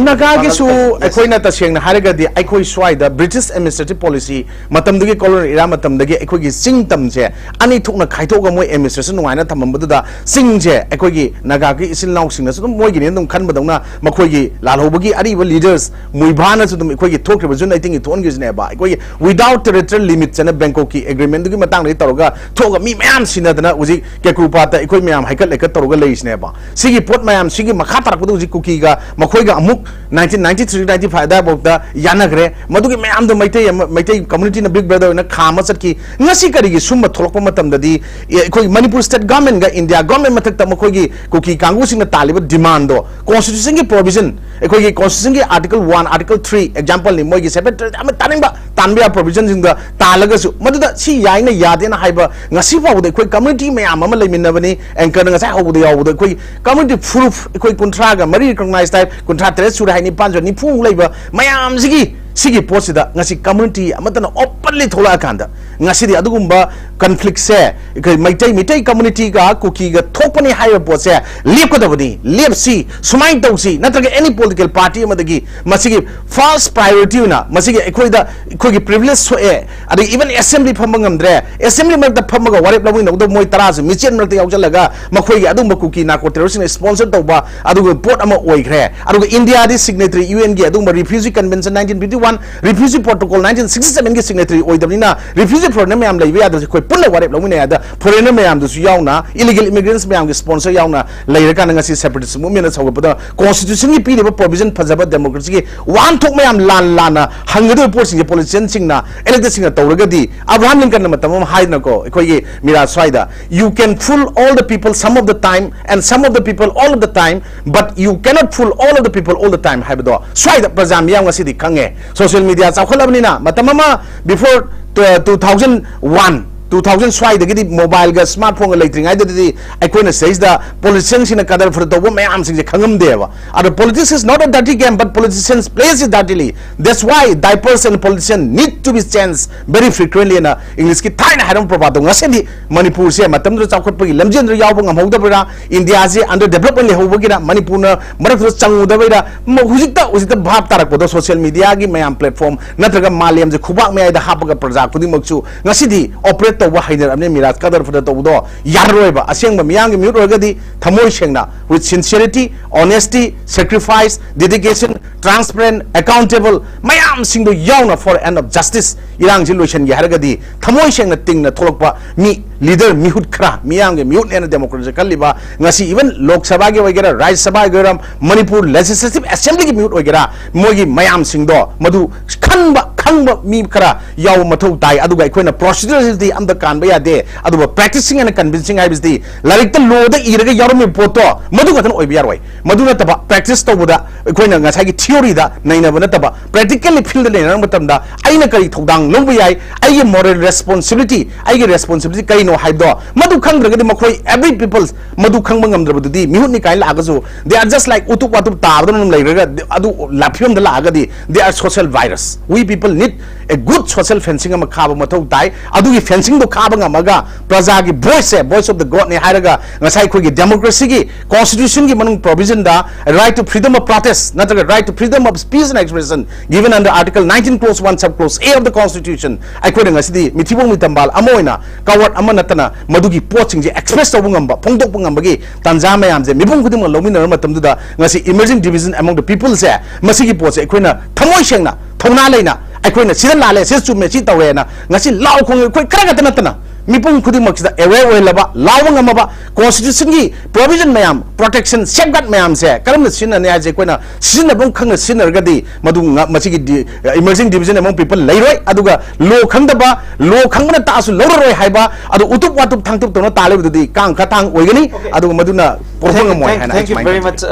Speaker 4: Nagagisu Equina Tashing Haraga the Equi Swai, the British administrative policy, Matamdagi color Iramatamdagi Equigi Sing Tamje, Ani took Kaitoga Moy administration, Wana Tamambuda, Singje, Equigi, Nagagi is in Lausing, Moigin, Kanbadona, Makogi, Lalobagi, Ariva leaders, Muibana to the Equigi talk revision, I think it only nearby. Without territorial limits and a Bangkoki agreement, the Matang Toga, Toga, me, ma'am, Sinadana, Uzi, Kakupata, Equimiam, Hika, like a Toga lays nearby. Sigi put my am, Sigi Makata. Cookie ga Makoiga Amuk 1993-95 about the Yanagre, Maduki Mam the Maite community in a big brother in a Kamasaki, Nasikari, Summa Tolokomatam, the Manipur state government, India government Matamakogi, Cookie Kangus in the Taliban demando, constitution provision, Ekogi constitution article 1, article 3, example in Mogi Separatist, I'm a Tanbia provisions in the Talagasu, Maduda, see Yana Yadina Hyper, Nasifa, the quick community may Amama Minavani, and Kanasa over the quick community proof, quick contract. Mari recognized type contract sudah ini panjang ni pun labor mayam sigi posida ngasi community amatana openly thola kanda ngasi di adugumba conflict se mitai community ga kuki ga thopani higher post se leap ko dabadi leap si sumai tausi natraga any political party amadagi masigi false priority na masigi ekoi privilege so adi even assembly phambangamdre assembly mar da phamaga warep lamu na do moi taras michen mar ta yaujalaga makoi adumba kuki na ko terrorism sponsor tauba adugo port ama oigre adugo India di signatory UN gi adumba refugee convention 1951 refugee protocol 1967 ki signatory oidamina refugee program mayam laibe adu koi pulla warep lomine ada foreigner mayam du su yauna illegal immigrants mayam gi sponsor yauna lairaka ngasi separatist movement na sawba constitution ki pide provision phajaba democracy ki one thok mayam lana hangadu report sing politicians sing na elected sing tawragadi Abraham Lincoln na matam haidna ko koi gi Miraj swaida you can fool all the people some of the time and some of the people all of the time but you cannot fool all of the people all the time haibado swaida prajam yang ngasi di khange social media chakholabnina matamama before 2001 2000 swai the mobile ga smartphone electric I did I says the politicians in a kadar for the woman am sing khangam deva and politics is not a dirty game but politicians plays it dirtily that's why diapers and politicians need to be changed very frequently in English ki thaina haram probado ngasedi Manipur se matam dro chakot pagi lamjendra yawba ngamhauda bra India se under development le hobogina Manipur na marak changuda bra hujikta bhab tarak podo social media gi mayam platform natraga maliam je khubak me da hapaga praja kudi makchu ngasidi operate fake तब हाइनरने मिराज कदर फुद तबदो यारोइबा असेंग मियांग mute ओगदी थमोय सेंगना with sincerity honesty sacrifice dedication transparent accountable मयाम सिंगदो यावना फॉर एंड ऑफ जस्टिस इरांग जि लोशन गे हरगदी थमोय सेंगना तिंगना थोलकपा मी लीडर मिहुट खरा मियांग गे म्यूट ने डेमोक्रेसी कलिबा ngasi even lok sabha ge वगैरह Rajya Sabha ge Manipur legislative assembly के म्यूट वगैरह मोगी मयाम सिंगदो मधु खंबा मी खरा याव मथौ ताई अदुगा अखोना प्रोसीजर दि अमदा कानबा यादे अदुबा प्रैक्टिसिंग एंड कन्विंसिंग हाइबसदि लाइक द लो द इरगा यारमी पोतो मधु गथन ओइबि यारवै मधु नतबा प्रैक्टिस तौबदा अखोना ngसागी थियोरी दा नैनबा नतबा प्रैक्टिकली फील्ड लेना मतमदा आइना करी थौदांग लौबा याय आइगे मोरल रेस्पोंसिबिलिटी आइगे रेस्पोंसिबिलिटी करिनो हाइबदो मधु खंग्रगदि मखोय एवरी पीपल्स मधु खंबा ngamdrabududi mihutni kai lagasu they are just like utuk watu tabdon lairaga adu laphium da lagadi they are social virus we people need a good social fencing am khaba mathau tai adu gi fencing do khaba ngamaga praja gi voice of the god ne hairaga ngasai khoi gi democracy gi constitution gi manung provision da right to freedom of protest natraga right to freedom of speech and expression given under article 19 clause 1 sub clause a of the constitution ai khoi ngasidi mithibong mitambal amoina kawat amanatana madugi poching je express tawung ngamba phongdok ngambagi tanza mayam je mibung khuding lomina matamduda ngasi emerging division among the people se masigi poche akoina thamoi sengna thona leina akoina sida lale se chume chi tawena ngasi law khong khoi kara gatana tana mipung khuding maksida aware oilaba lawang amaba constitution gi provision mayam protection safeguard mayam se karam sinna ne aje koina sinna bung khang sinna gadi madu masigi emerging division among people lairoi aduga law khangdaba law khangna ta su loroi haiba adu utup watup thangtup tono talebududi kang khatang oigani aduga maduna porhong amoy hana
Speaker 1: thank you very much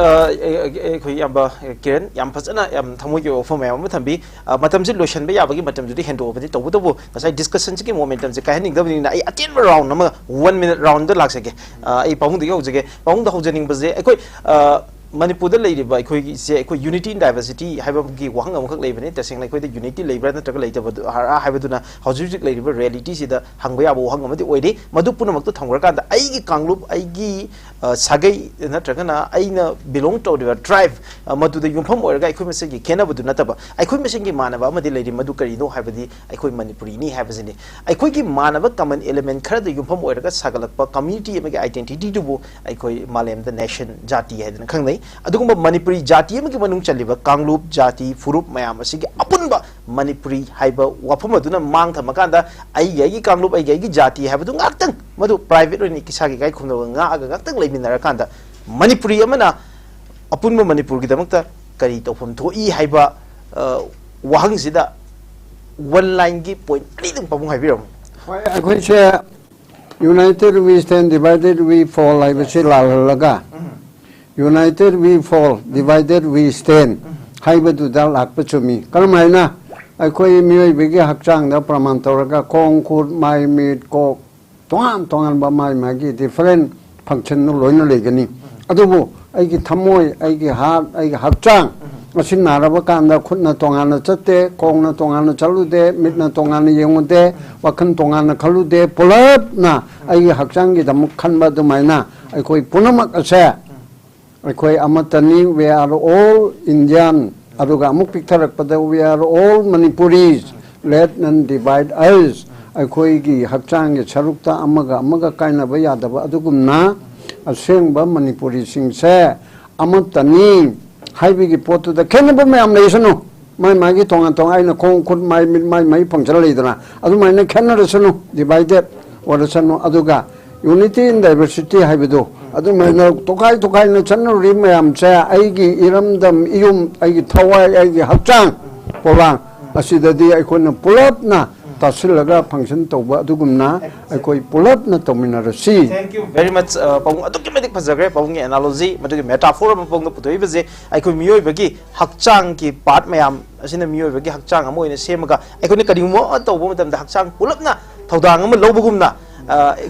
Speaker 1: khoi yamba Kiran yam phasana yam thamoi ge offer mayam ma thambi matam ji lotion be yabagi matam judi hand over di tobu ngasai discussion ji momentum ji kai ning dabni na ai atin round nama 1 minute round da laksake ai pahung di hojage pahung da hojaning baje ai Manipur da leiriba akhoi se akhoi unity in diversity haibamgi wahang amkhak leibane taseng lai khoi da unity leibra na traga leitaba ha haibaduna hojik leiriba reality sida hangba yabo wahang amadi oide madu punamak to thamgra kan da aigi kanglup aigi sagai na traga na aina belong to the tribe madu da yumpham oiraga akhoi mesegi kena badu nataba akhoi mesengi manaba amadi leiri madu kari no haibadi akhoi manipuri ni haibazini akhoi gi manaba common element khara da yumpham oiraga sagalakpa community amagi identity dubu akhoi malem the nation jati haidana khangnai adugumba manipuri jati amagi manung chaliba kanglup jati furup mayam asigi apunba manipuri haiba wafam aduna mang thamakanda ai gi kanglup ai gi jati haibadu ngaktang madu private oi ni kisagi gai khumna nga aga ngaktang leiminara kanda manipuri amana apunba manipur gi damakta kari tofam thoi haiba wahang sida one line gi point ani dum pamung haibiram
Speaker 2: akhoi che united we stand divided we fall like we la laga united we fall divided we stand haibadu dal akpachumi kalmaina akhoi mioi bege hakchang da praman toraga kong khut mai mit ko tongan ba mai magi different function no loina legani adubu aigi thamoi aigi heart aigi hakchang masin naraba kanda khutna tongana chatte kongna tongana chalude mitna tongana yengude wakhan tongana khalude pulap na aigi hakchang gi dam khanba du maina akhoi punamak ase akhoi amatani we are all Indian aduga amuk picture pada we are all Manipuris let none divide us akhoi gi hakchang gi charukta amaga kaina ba yadaba adugumna asengba Manipuri singse amatani haibigi potu da kenaba mayam leisanu mai magi tonga aina kong khut mai pangchara leidana adu mai na khenarasanu divided warasanu aduga unity in diversity haibidu adu mai na tokai na channu ri mayam cha aigi iramdam iyum aigi thawai aigi hakchang polang asidadi aikona pulap na tasilaga function toba adugumna aikoi pulap na tominarasi
Speaker 1: thank you very much pawung aduki medik phajagre pawung analogy madugi metaphor pawung putoi beje aikoi miyoi bagi hakchang ki part mayam asina miyoi bagi hakchang amoina semaga aikoi kadimo tobo matam da hakchang pulap na thodang am lobugumna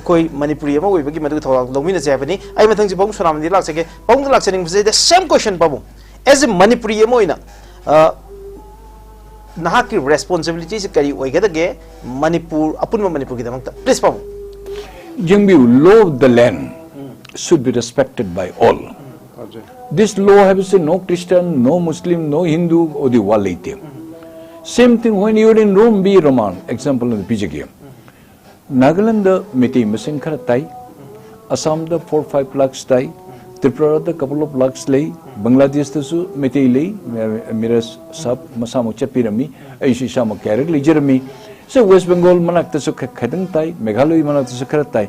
Speaker 1: koi manipuri ama oi bagi madu thawang lomina jabani ai mathang ji pawung sonamani laksake pawung laksening beje the same question pawung as a manipuri amoina nahaki responsibility se kari oigedage manipur apunma manipur gi damakta please pam
Speaker 3: jingbiu law of the land should be respected by all this law have say no Christian no Muslim no Hindu or the walite same thing when you are in Rome be Roman example of the PGK Nagaland miti missing khara tai, Assam the 4-5 lakhs tai, Tripura the couple of lakhs lay, Bangladesh the su miti lay, Miraj sab masamo chapirami, Aishi sama carrot jeremy. So West Bengal manak the su Khaidem tai, Meghalaya manak the su khara tai.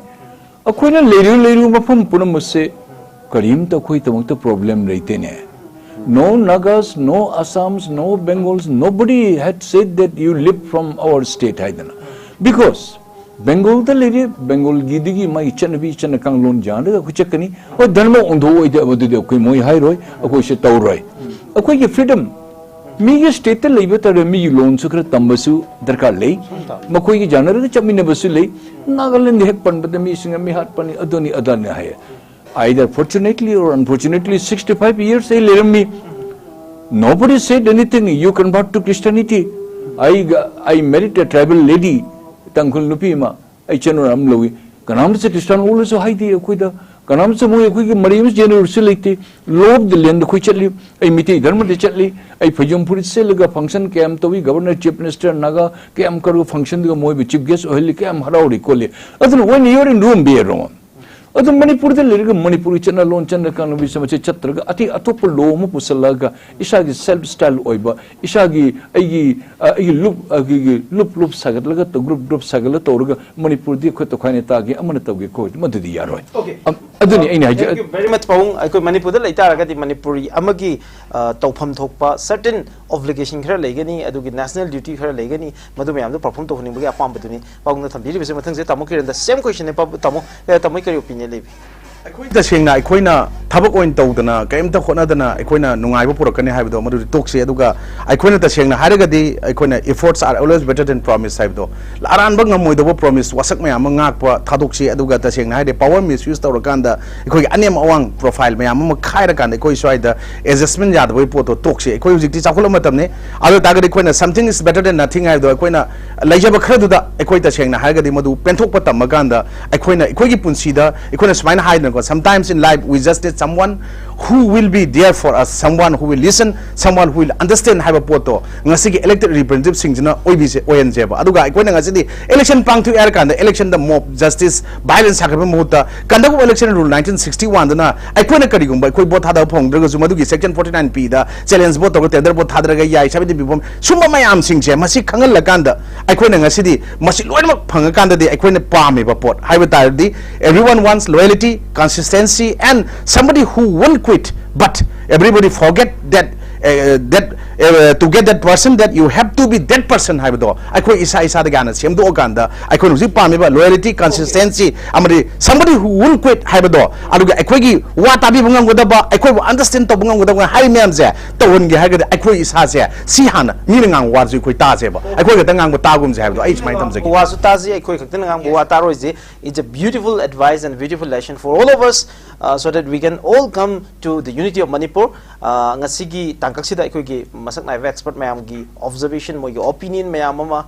Speaker 3: Akoina leru mafum punamuse Karim to koi tamang to problem rehte ne. No Nagas, no Assams, no Bengals, nobody had said that you live from our state haidana. Because Bengal the lady, Bengal gidigi ma ichanabi ichanakang loan janda, kuchakani, or Dharma undo ide abadu koi moi high roy, a koi shetau roy. A koi freedom. Me state the labor that me loan sucre tambasu, darka lay, Makoi Jana, the Chamina Basule, Nagaland head pun, but the missing a me heart punny adoni adana higher. Either fortunately or unfortunately, 65 years they let me. Nobody said anything. You convert to Christianity. I married a tribal lady, Tankul Nupima, I Chanuram Louis. Kanam se Christian also hide the Akuida. Kanam se Moy Mariam's general select, lobe the land quickly, I meet a dermatically, I Pajum put Seliga function cam to be Governor Chief Minister Naga, Cam Karu function the Moy chief guest or Helicam Haraudi Koli. Other when you're in room be wrong. Other Manipur the lyric Manipuri channel launch and the can be so much chatraga, Ati Atopo Lomo Pusalaga, Ishagi self style oiba, Ishagi loop sagalaga to group sagala torga, Manipur the Kotokanitagi, Amanatogi Court, Madidi Yaroi.
Speaker 1: Okay. Thank you very much, Paung. I could manipulate later. I got the Manipuri Amagi Topam Topa, certain obligation her legani, Adugi national duty her legani, Madumam the perform to Nibuga Pampatuni, Paung the Tambili, things that Tamuki and the same question about Tamu, Tamaki opinion.
Speaker 4: The Shina, Equina, Tabako in Todana, came to Honadana, Equina, Nungai Purokani have the Madu Toxi Eduga, Equina the Shina, Haragadi, Equina, efforts are always better than promise. Have though. Laran Bangamo, the promise, Wasakme among Akwa, Tadoxi Eduga, the Shina, the power misuse the Roganda, Equi Anim Awang profile, me among Kairakan, the Koisai, the assessment yard, we put Toxi, Equi Sakulamatame, other target Equina, something is better than nothing. I do Equina, Lajabakreduda, Equita Shina, Hagadi Madu, Pentopata Maganda, Equina, Equipunsida, Equina Spine Hide. Sometimes in life we just need someone who will be there for us, someone who will listen, someone who will understand have a poto. Ngasigi elected representative singina OBC ONJeba. Aduga equina ngasidi election pang to air the election the mob justice violence hakamuta conduct election rule 1961 na equina karigum by koi bot hada pong dragazumadugi section 49p da challenge bot to tender bot hadraga yai sabidi bibom sumba mayam singje masi khangal lakanda equina ngasidi masi loimak phangakanda de equina pame ba pot haibata di everyone wants loyalty, consistency, and somebody who won't quit, but everybody forget that to get that person that you have to be that person. I could isa the Gana, same do Oganda. I could zip loyalty, consistency. Somebody who won't quit Hibado. Aduga Equigi, what I be with about I could understand to Bunga with high mamza, to win Gagad, Equi is Hazia, Sihana, meaning on what you quit Tazeba. I could the Nang with Tagums have to H my thumbs.
Speaker 1: Wazutazi, Equi, it's a beautiful advice and beautiful lesson for all of us so that we can all come to the unity of Manipur. Ngasigi Tankaksida Equigi. Masak na expert mayam gi observation mo gi opinion mayam ma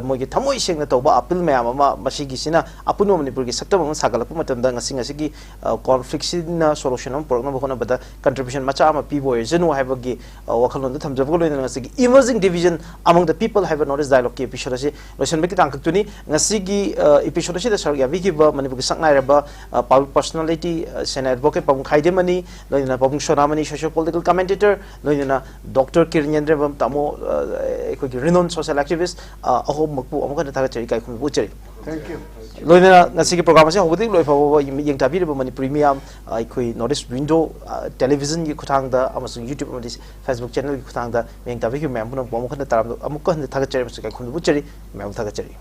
Speaker 1: mo gi thamoi seng na toba appeal mayam ma masigi sina apuno Manipur gi sakta ma sagalapu matam da ngasi ngasi gi conflict na solution am program ba hona bada contribution macha ma pibo jenu haiba gi wakhalon da thamjab go loina ngasi gi emerging division among the people have a notice dialogue ki episode se lotion be ki tangkak tuni ngasi gi episode se da sar ya wiki ba Manipur gi sakna ra public personality senior advocate pabung Khaidem ani loina pabung Sonamani social political commentator loina Dr. Kiran Yendrembam tamo renowned social activist
Speaker 2: Thank you.
Speaker 1: Loina nasi program se hobudi loi phaw yeng tabi re mani premium ikoi notice window television ki khutang da amasung YouTube amadi Facebook channel ki khutang da yeng tabi ki mem bun bom khan taram amuk khan thaga chari kai khun bu chari mem thaga chari